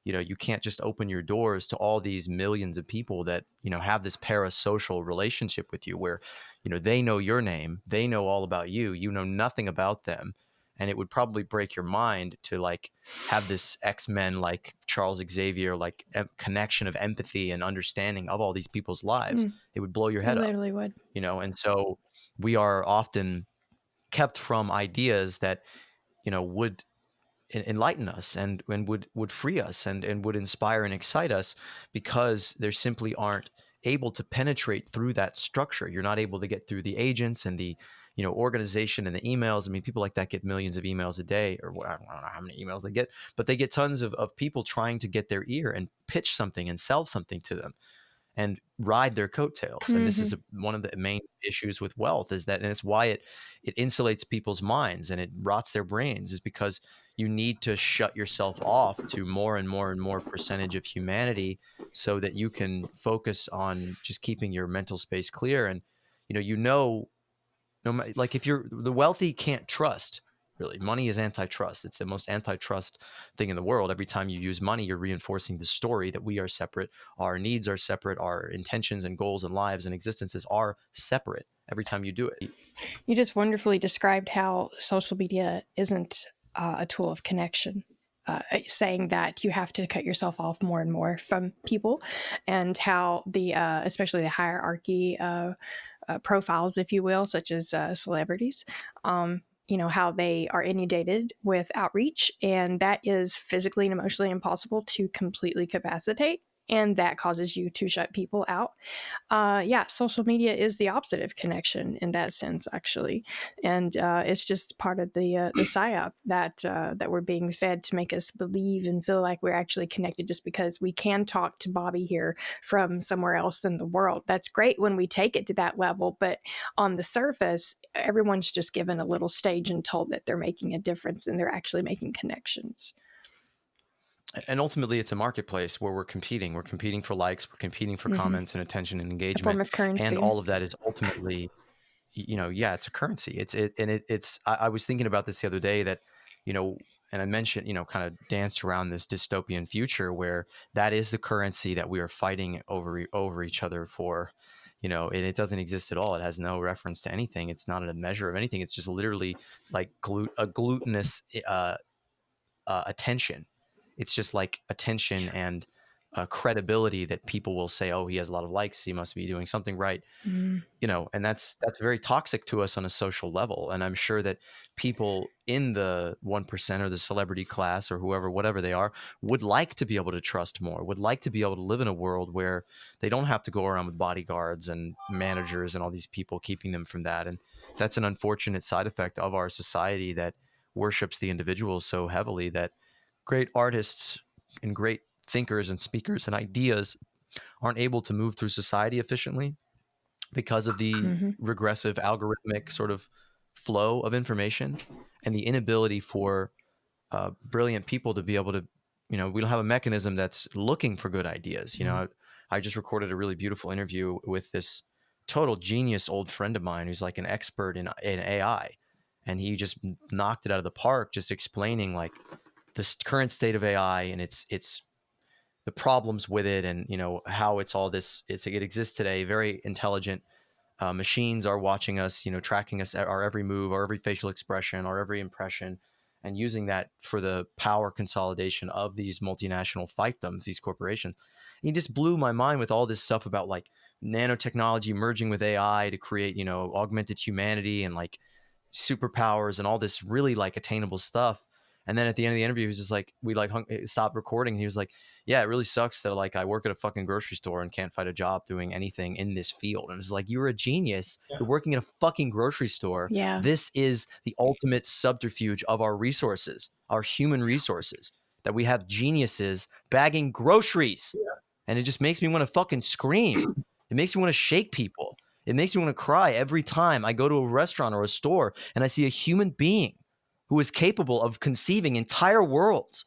you can't just open your doors to all these millions of people that have this parasocial relationship with you, where they know your name, they know all about you, you know nothing about them. And it would probably break your mind to like have this X-Men like Charles Xavier like connection of empathy and understanding of all these people's lives. It would blow your head up. Literally would. And so we are often kept from ideas that would enlighten us and would free us and would inspire and excite us, because there simply aren't able to penetrate through that structure. You're not able to get through the agents and the organization and the emails. I mean, people like that get millions of emails a day, or I don't know how many emails they get, but they get tons of people trying to get their ear and pitch something and sell something to them. and ride their coattails. And this is one of the main issues with wealth, is that, and it's why it insulates people's minds and it rots their brains, is because you need to shut yourself off to more and more and more percentage of humanity so that you can focus on just keeping your mental space clear. And, no, like if the wealthy can't trust, really. Money is antitrust. It's the most antitrust thing in the world. Every time you use money, you're reinforcing the story that we are separate. Our needs are separate. Our intentions and goals and lives and existences are separate every time you do it. You just wonderfully described how social media isn't a tool of connection. Saying that you have to cut yourself off more and more from people, and how especially the hierarchy profiles, if you will, such as celebrities, how they are inundated with outreach, and that is physically and emotionally impossible to completely capacitate. And that causes you to shut people out. Social media is the opposite of connection in that sense, actually, and it's just part of the psyop that we're being fed to make us believe and feel like we're actually connected just because we can talk to Bobby here from somewhere else in the world. That's great when we take it to that level, but on the surface, everyone's just given a little stage and told that they're making a difference and they're actually making connections. And ultimately, it's a marketplace where we're competing. We're competing for likes. We're competing for comments and attention and engagement. A form of currency. And all of that is ultimately, it's a currency. It's. I was thinking about this the other day that, and I mentioned, kind of danced around this dystopian future where that is the currency that we are fighting over each other for, and it doesn't exist at all. It has no reference to anything. It's not a measure of anything. It's just literally like a glutinous attention. It's just like attention and credibility that people will say, oh, he has a lot of likes, he must be doing something right. And that's very toxic to us on a social level. And I'm sure that people in the 1% or the celebrity class or whatever they are, would like to be able to trust more, would like to be able to live in a world where they don't have to go around with bodyguards and managers and all these people keeping them from that. And that's an unfortunate side effect of our society that worships the individual so heavily that great artists and great thinkers and speakers and ideas aren't able to move through society efficiently because of the regressive algorithmic sort of flow of information and the inability for brilliant people to be able to, we don't have a mechanism that's looking for good ideas. I just recorded a really beautiful interview with this total genius old friend of mine who's like an expert in AI, and he just knocked it out of the park, just explaining like the current state of AI and it's the problems with it, and how it's all this. It exists today. Very intelligent machines are watching us, tracking us, our every move, our every facial expression, our every impression, and using that for the power consolidation of these multinational fiefdoms, these corporations. And he just blew my mind with all this stuff about like nanotechnology merging with AI to create, augmented humanity and like superpowers and all this really like attainable stuff. And then at the end of the interview, he was just like, we like stopped recording. And he was like, yeah, it really sucks that like I work at a fucking grocery store and can't find a job doing anything in this field. And it's like, you're a genius. Yeah. You're working at a fucking grocery store. Yeah. This is the ultimate subterfuge of our resources, our human resources, that we have geniuses bagging groceries. Yeah. And it just makes me want to fucking scream. It makes me want to shake people. It makes me want to cry every time I go to a restaurant or a store and I see a human being who is capable of conceiving entire worlds,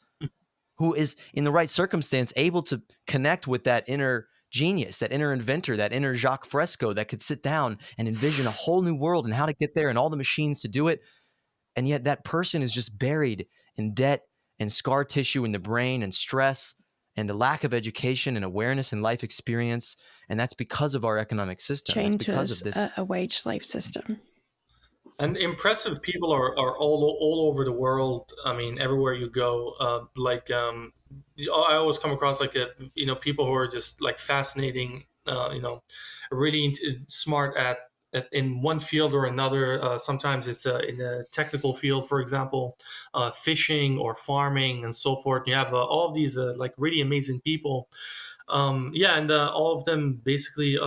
who is in the right circumstance able to connect with that inner genius, that inner inventor, that inner Jacques Fresco that could sit down and envision a whole new world and how to get there and all the machines to do it. And yet that person is just buried in debt and scar tissue in the brain and stress and a lack of education and awareness and life experience. And that's because of our economic system. Chained that's because to of this a wage slave system. And impressive people are all over the world. I mean, everywhere you go, I always come across people who are just like fascinating, really smart at in one field or another. Sometimes it's in a technical field, for example, fishing or farming and so forth. You have all of these like really amazing people. Yeah, and all of them basically,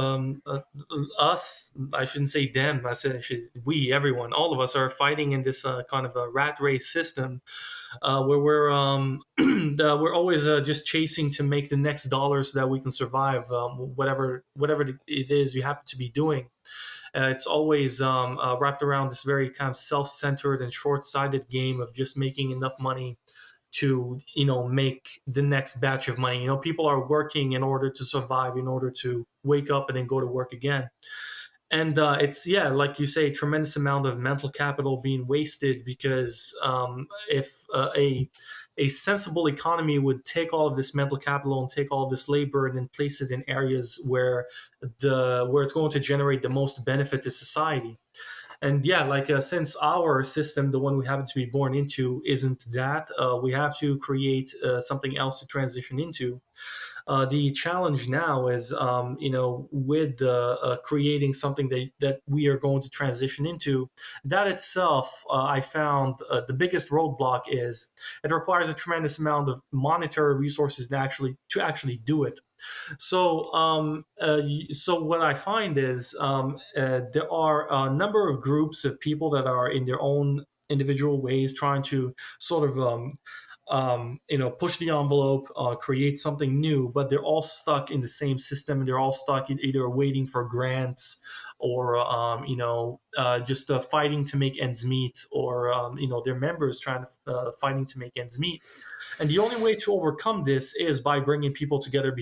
us, I shouldn't say them, I said we, everyone, all of us are fighting in this kind of a rat race system, where we're always just chasing to make the next dollar so that we can survive, whatever it is you happen to be doing. It's always wrapped around this very kind of self-centered and short-sighted game of just making enough money to make the next batch of money. People are working in order to survive, in order to wake up and then go to work again. And it's, yeah, like you say, tremendous amount of mental capital being wasted, because if a sensible economy would take all of this mental capital and take all of this labor and then place it in areas where it's going to generate the most benefit to society. And yeah, like since our system, the one we happen to be born into, isn't that, we have to create something else to transition into. The challenge now is, with creating something that we are going to transition into, that itself, I found the biggest roadblock is it requires a tremendous amount of monetary resources to actually do it. So what I find is, there are a number of groups of people that are in their own individual ways trying to sort of push the envelope, create something new, but they're all stuck in the same system. They're all stuck in either waiting for grants or just fighting to make ends meet, or their members trying to fighting to make ends meet. And the only way to overcome this is by bringing people together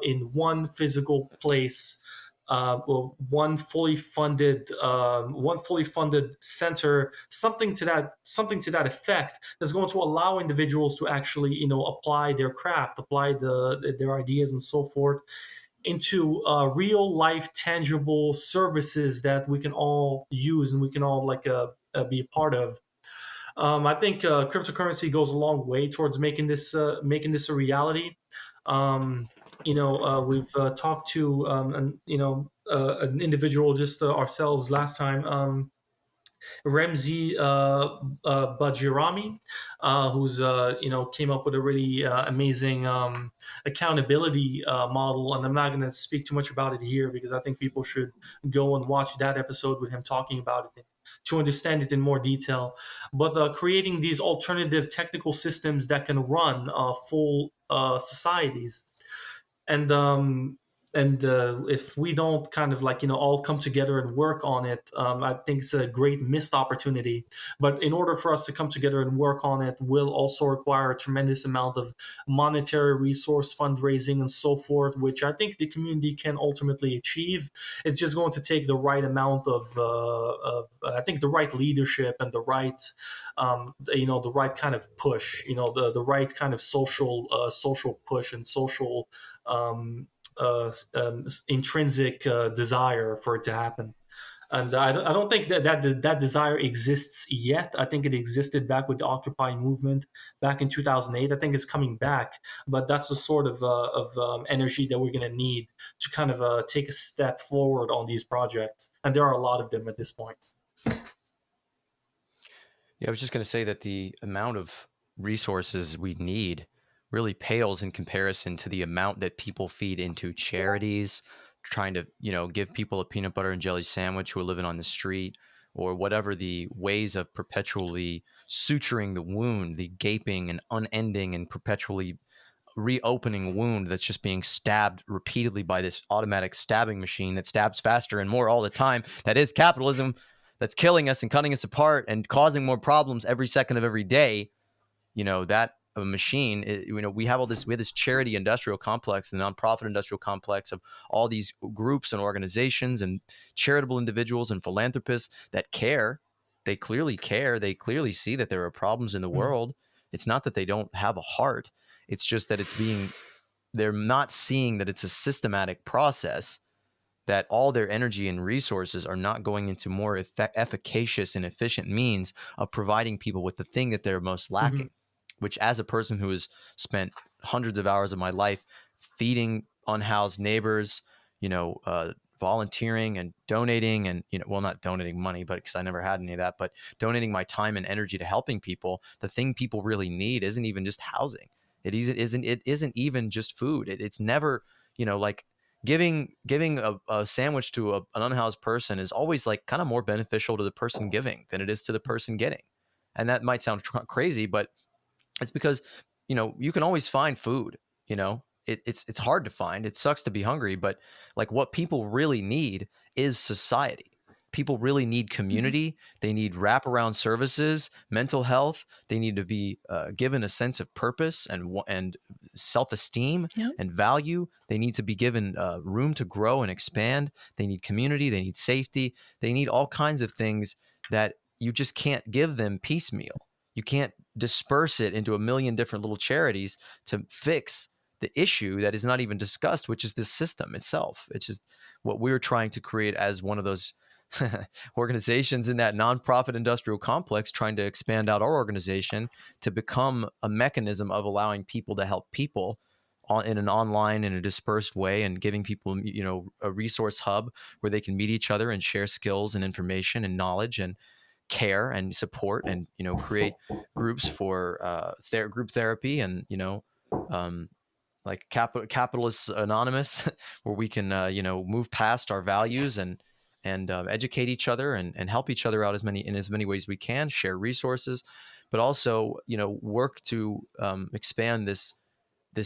in one physical place, well, one fully funded center, something to that effect, that's going to allow individuals to actually apply their craft, apply their ideas and so forth into real life tangible services that we can all use and we can all be a part of. I think cryptocurrency goes a long way towards making this a reality. We've talked to an individual, just ourselves last time, Ramzi Bajirami, who's came up with a really amazing accountability model. And I'm not going to speak too much about it here, because I think people should go and watch that episode with him talking about it to understand it in more detail. But creating these alternative technical systems that can run full societies. And if we don't kind of all come together and work on it, I think it's a great missed opportunity. But in order for us to come together and work on it will also require a tremendous amount of monetary resource, fundraising, and so forth, which I think the community can ultimately achieve. It's just going to take the right amount of I think the right leadership and the right the right kind of push, the right kind of social push and social intrinsic desire for it to happen. And I don't think that desire exists yet. I think it existed back with the Occupy movement back in 2008. I think it's coming back, but that's the sort of energy that we're going to need to kind of take a step forward on these projects. And there are a lot of them at this point. Yeah, I was just going to say that the amount of resources we need really pales in comparison to the amount that people feed into charities, trying to, give people a peanut butter and jelly sandwich who are living on the street, or whatever the ways of perpetually suturing the wound, the gaping and unending and perpetually reopening wound that's just being stabbed repeatedly by this automatic stabbing machine that stabs faster and more all the time. That is capitalism, that's killing us and cutting us apart and causing more problems every second of every day. That a machine, we have this charity industrial complex, the nonprofit industrial complex of all these groups and organizations and charitable individuals and philanthropists that care. They clearly care. They clearly see that there are problems in the world. It's not that they don't have a heart. It's just that they're not seeing that it's a systematic process, that all their energy and resources are not going into more efficacious and efficient means of providing people with the thing that they're most lacking. Which, as a person who has spent hundreds of hours of my life feeding unhoused neighbors, volunteering and donating and, not donating money, but because I never had any of that, but donating my time and energy to helping people, the thing people really need isn't even just housing. It isn't even just food. It's never like giving a sandwich to an unhoused person is always like kind of more beneficial to the person giving than it is to the person getting. And that might sound crazy, but it's because, you can always find food. It's hard to find. It sucks to be hungry, but like what people really need is society. People really need community. They need wraparound services, mental health. They need to be given a sense of purpose and self-esteem Yep. and value. They need to be given room to grow and expand. They need community. They need safety. They need all kinds of things that you just can't give them piecemeal. You can't disperse it into a million different little charities to fix the issue that is not even discussed, which is the system itself. It's just what we're trying to create as one of those organizations in that nonprofit industrial complex, trying to expand out our organization to become a mechanism of allowing people to help people in an online, in a dispersed way, and giving people, a resource hub where they can meet each other and share skills and information and knowledge and care and support, and create groups for group therapy, and like Capitalists Anonymous, where we can move past our values and educate each other and help each other out in as many ways we can, share resources, but also work to expand this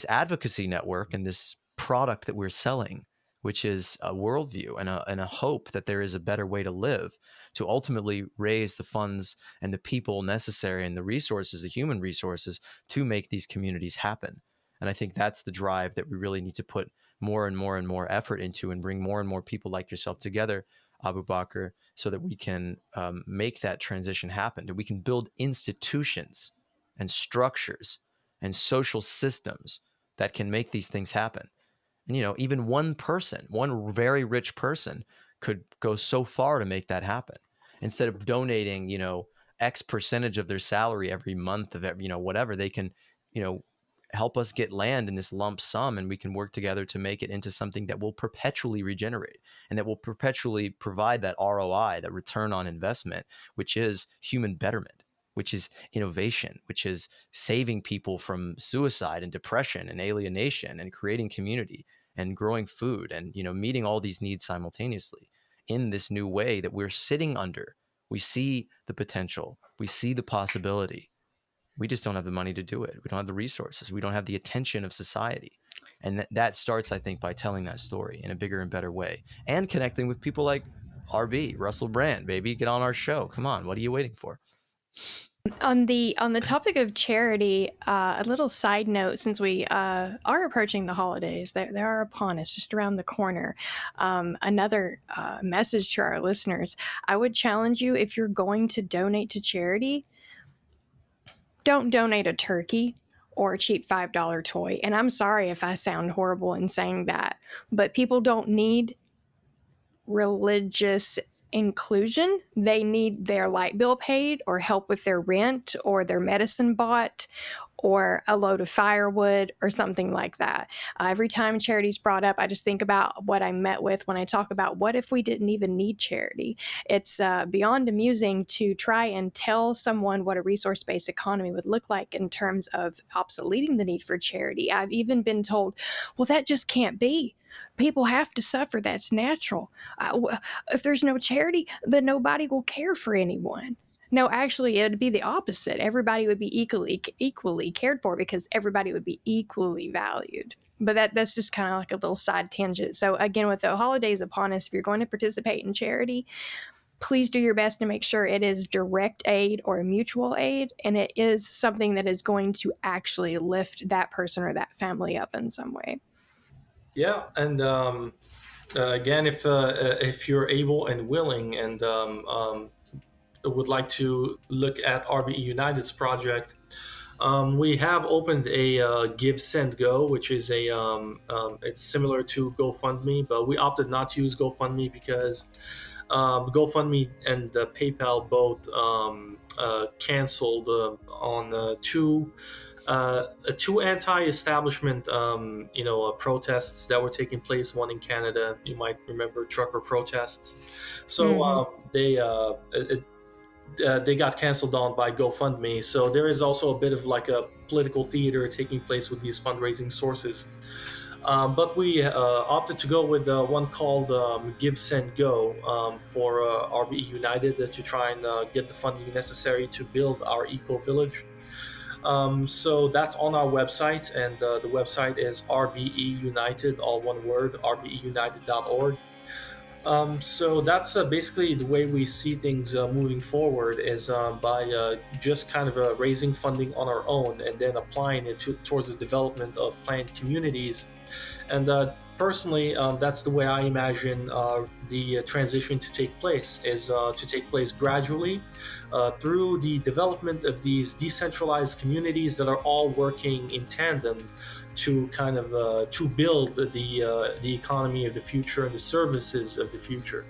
advocacy network and this product that we're selling, which is a worldview and a hope that there is a better way to live, to ultimately raise the funds and the people necessary and the resources, the human resources, to make these communities happen. And I think that's the drive that we really need to put more and more and more effort into, and bring more and more people like yourself together, Aboubakre, so that we can make that transition happen, that we can build institutions and structures and social systems that can make these things happen. And, even one very rich person could go so far to make that happen. Instead of donating, X percentage of their salary every month of whatever, they can, help us get land in this lump sum, and we can work together to make it into something that will perpetually regenerate and that will perpetually provide that ROI, that return on investment, which is human betterment, which is innovation, which is saving people from suicide and depression and alienation, and creating community and growing food, and meeting all these needs simultaneously in this new way that we're sitting under. We see the potential, we see the possibility. We just don't have the money to do it. We don't have the resources. We don't have the attention of society. And that starts, I think, by telling that story in a bigger and better way, and connecting with people like RB, Russell Brand, baby. Get on our show. Come on. What are you waiting for? On the topic of charity, a little side note: since we are approaching the holidays, they are upon us, just around the corner. Another message to our listeners: I would challenge you, if you're going to donate to charity, don't donate a turkey or a cheap $5 toy. And I'm sorry if I sound horrible in saying that, but people don't need religious inclusion. They need their light bill paid, or help with their rent, or their medicine bought, or a load of firewood, or something like that. Every time charity's brought up, I just think about what I met with when I talk about, what if we didn't even need charity? It's beyond amusing to try and tell someone what a resource-based economy would look like in terms of obsoleting the need for charity. I've even been told, well, that just can't be. People have to suffer. That's natural. If there's no charity, then nobody will care for anyone. No, actually, it'd be the opposite. Everybody would be equally cared for, because everybody would be equally valued. But that's just kind of like a little side tangent. So again, with the holidays upon us, if you're going to participate in charity, please do your best to make sure it is direct aid or mutual aid, and it is something that is going to actually lift that person or that family up in some way. Yeah, and again, if you're able and willing, and would like to look at RBE United's project, we have opened a Give Send Go, which is it's similar to GoFundMe, but we opted not to use GoFundMe because GoFundMe and PayPal both canceled on two anti-establishment protests that were taking place. One in Canada, you might remember, trucker protests. So they got canceled on by GoFundMe. So there is also a bit of like a political theater taking place with these fundraising sources. But we opted to go with one called Give, Send, Go for RBE United to try and get the funding necessary to build our eco village. So that's on our website, and the website is RBE United, all one word, rbeunited.org. So that's basically the way we see things moving forward is by just kind of raising funding on our own and then applying it towards the development of planned communities. And personally, that's the way I imagine the transition to take place, is to take place gradually through the development of these decentralized communities that are all working in tandem to kind of to build the economy of the future and the services of the future.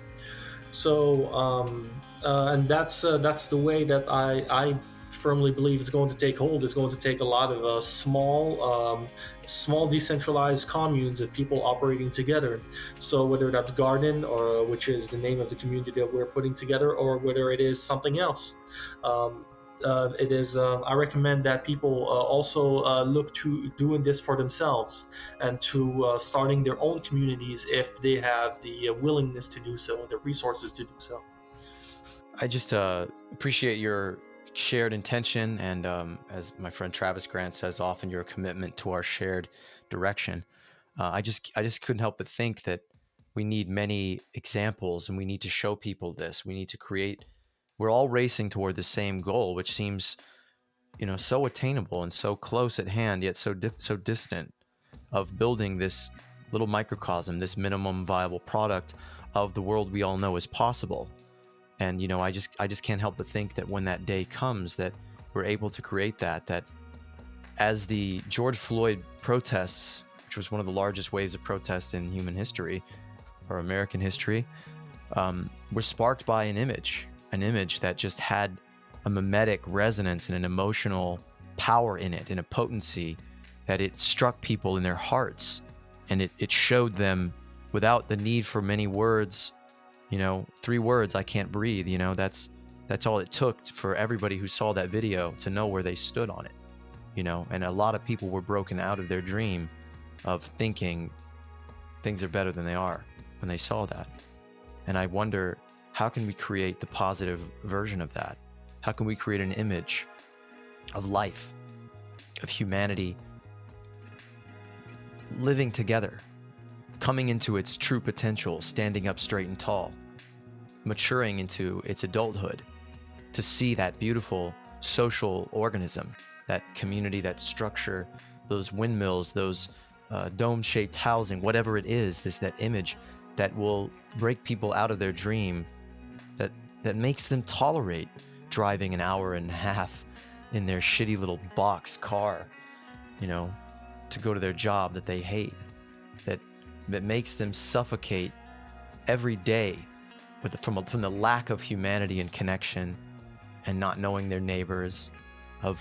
So and that's the way that I firmly believe is going to take hold. It's going to take a lot of small decentralized communes of people operating together. So whether that's Garden, or which is the name of the community that we're putting together, or whether it is something else. It is. I recommend that people also look to doing this for themselves and to starting their own communities if they have the willingness to do so and the resources to do so. I just appreciate your shared intention, and as my friend Travis Grant says often, your commitment to our shared direction. I just couldn't help but think that we need many examples, and we need to show people this. We need to create. We're all racing toward the same goal, which seems, so attainable and so close at hand, yet so distant, of building this little microcosm, this minimum viable product of the world we all know is possible. And I just can't help but think that when that day comes, that we're able to create that as the George Floyd protests, which was one of the largest waves of protest in human history or American history, were sparked by an image that just had a mimetic resonance and an emotional power in it, and a potency that it struck people in their hearts, and it showed them without the need for many words. 3 words, I can't breathe, that's all it took for everybody who saw that video to know where they stood on it, and a lot of people were broken out of their dream of thinking things are better than they are when they saw that. And I wonder, how can we create the positive version of that? How can we create an image of life, of humanity living together, coming into its true potential, standing up straight and tall, maturing into its adulthood, to see that beautiful social organism, that community, that structure, those windmills, those dome-shaped housing, whatever it is, that image that will break people out of their dream, that makes them tolerate driving an hour and a half in their shitty little box car, to go to their job that they hate, that makes them suffocate every day from the lack of humanity and connection, and not knowing their neighbors, of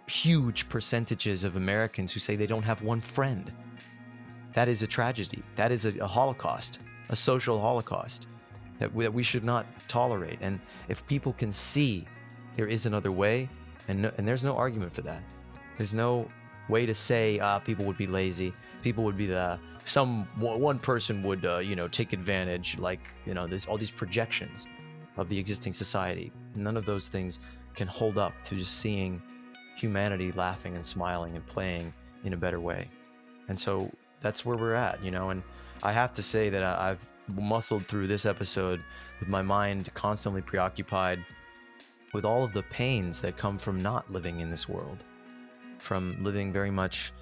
huge percentages of Americans who say they don't have one friend. That is a tragedy. That is a holocaust, a social holocaust that we should not tolerate. And if people can see there is another way, and there's no argument for that. There's no way to say people would be lazy. People would be one person would take advantage, like there's all these projections of the existing society. None of those things can hold up to just seeing humanity laughing and smiling and playing in a better way. And so that's where we're at, and I have to say that I've muscled through this episode with my mind constantly preoccupied with all of the pains that come from not living in this world, from living very much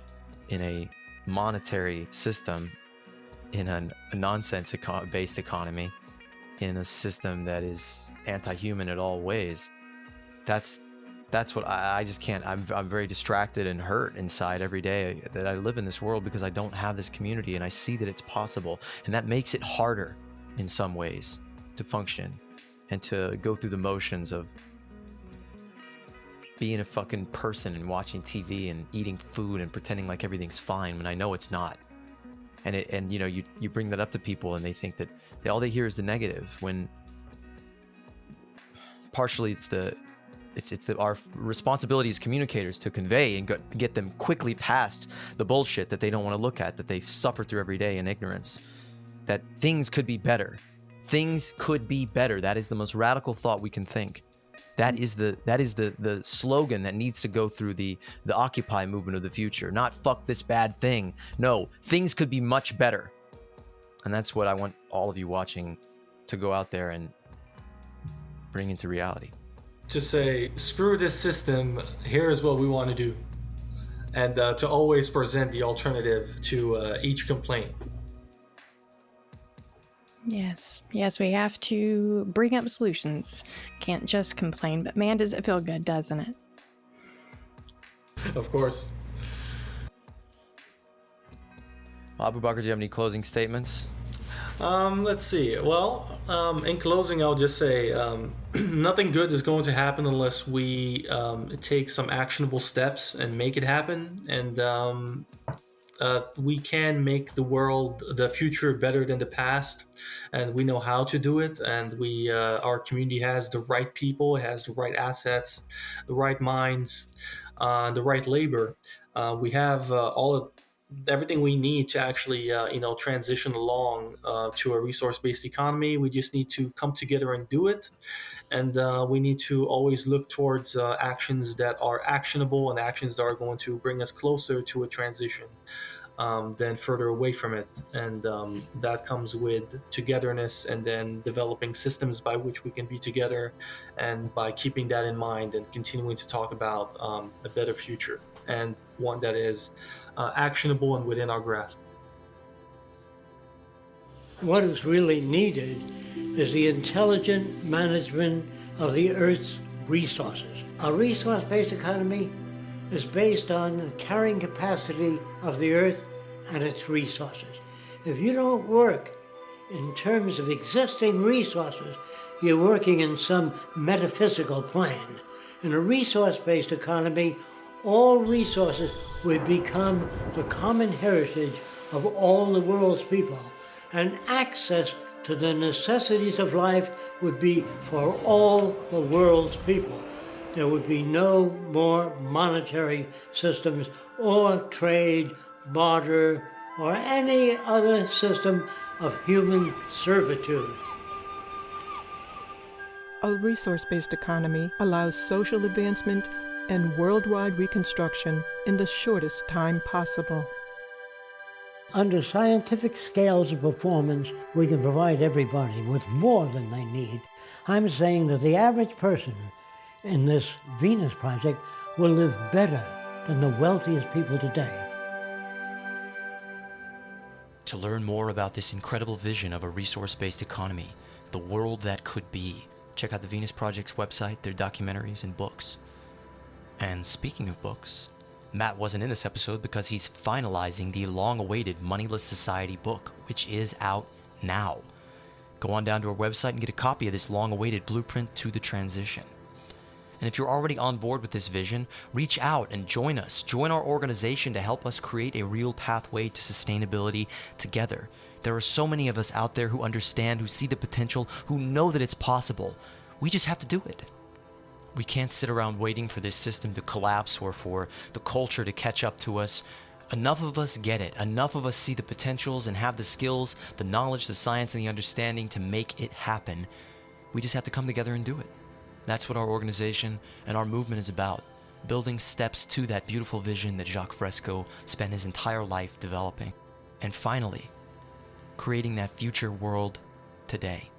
in a monetary system, in a nonsense-based economy, in a system that is anti-human in all ways. That's what I just can't. I'm very distracted and hurt inside every day that I live in this world, because I don't have this community, and I see that it's possible, and that makes it harder in some ways to function and to go through the motions of being a fucking person and watching TV and eating food and pretending like everything's fine when I know it's not. And you bring that up to people, and they think that all they hear is the negative, when partially it's the Our responsibility as communicators to convey and get them quickly past the bullshit that they don't want to look at, that they suffer through every day in ignorance. That things could be better. Things could be better. That is the most radical thought we can think. That is the slogan that needs to go through the Occupy movement of the future. Not fuck this bad thing. No, things could be much better. And that's what I want all of you watching to go out there and bring into reality. Just say, screw this system, here is what we want to do. And to always present the alternative to each complaint. Yes, we have to bring up solutions. Can't just complain, but man, does it feel good, doesn't it? Of course. Aboubakre, do you have any closing statements? Let's see. Well, in closing, I'll just say nothing good is going to happen unless we take some actionable steps and make it happen. And we can make the future better than the past, and we know how to do it. And our community has the right people, it has the right assets, the right minds, the right labor. We have everything we need to actually transition along to a resource-based economy. We just need to come together and do it, and we need to always look towards actions that are actionable and actions that are going to bring us closer to a transition than further away from it. And that comes with togetherness, and then developing systems by which we can be together, and by keeping that in mind and continuing to talk about a better future, and one that is actionable and within our grasp. What is really needed is the intelligent management of the Earth's resources. A resource-based economy is based on the carrying capacity of the Earth and its resources. If you don't work in terms of existing resources, you're working in some metaphysical plane. In a resource-based economy, all resources would become the common heritage of all the world's people, and access to the necessities of life would be for all the world's people. There would be no more monetary systems or trade, barter, or any other system of human servitude. A resource-based economy allows social advancement and worldwide reconstruction in the shortest time possible. Under scientific scales of performance, we can provide everybody with more than they need. I'm saying that the average person in this Venus project will live better than the wealthiest people today. To learn more about this incredible vision of a resource-based economy, the world that could be, check out the Venus Project's website, their documentaries and books. And speaking of books, Matt wasn't in this episode because he's finalizing the long-awaited Moneyless Society book, which is out now. Go on down to our website and get a copy of this long-awaited blueprint to the transition. And if you're already on board with this vision, reach out and join us. Join our organization to help us create a real pathway to sustainability together. There are so many of us out there who understand, who see the potential, who know that it's possible. We just have to do it. We can't sit around waiting for this system to collapse or for the culture to catch up to us. Enough of us get it. Enough of us see the potentials and have the skills, the knowledge, the science, and the understanding to make it happen. We just have to come together and do it. That's what our organization and our movement is about. Building steps to that beautiful vision that Jacques Fresco spent his entire life developing. And finally, creating that future world today.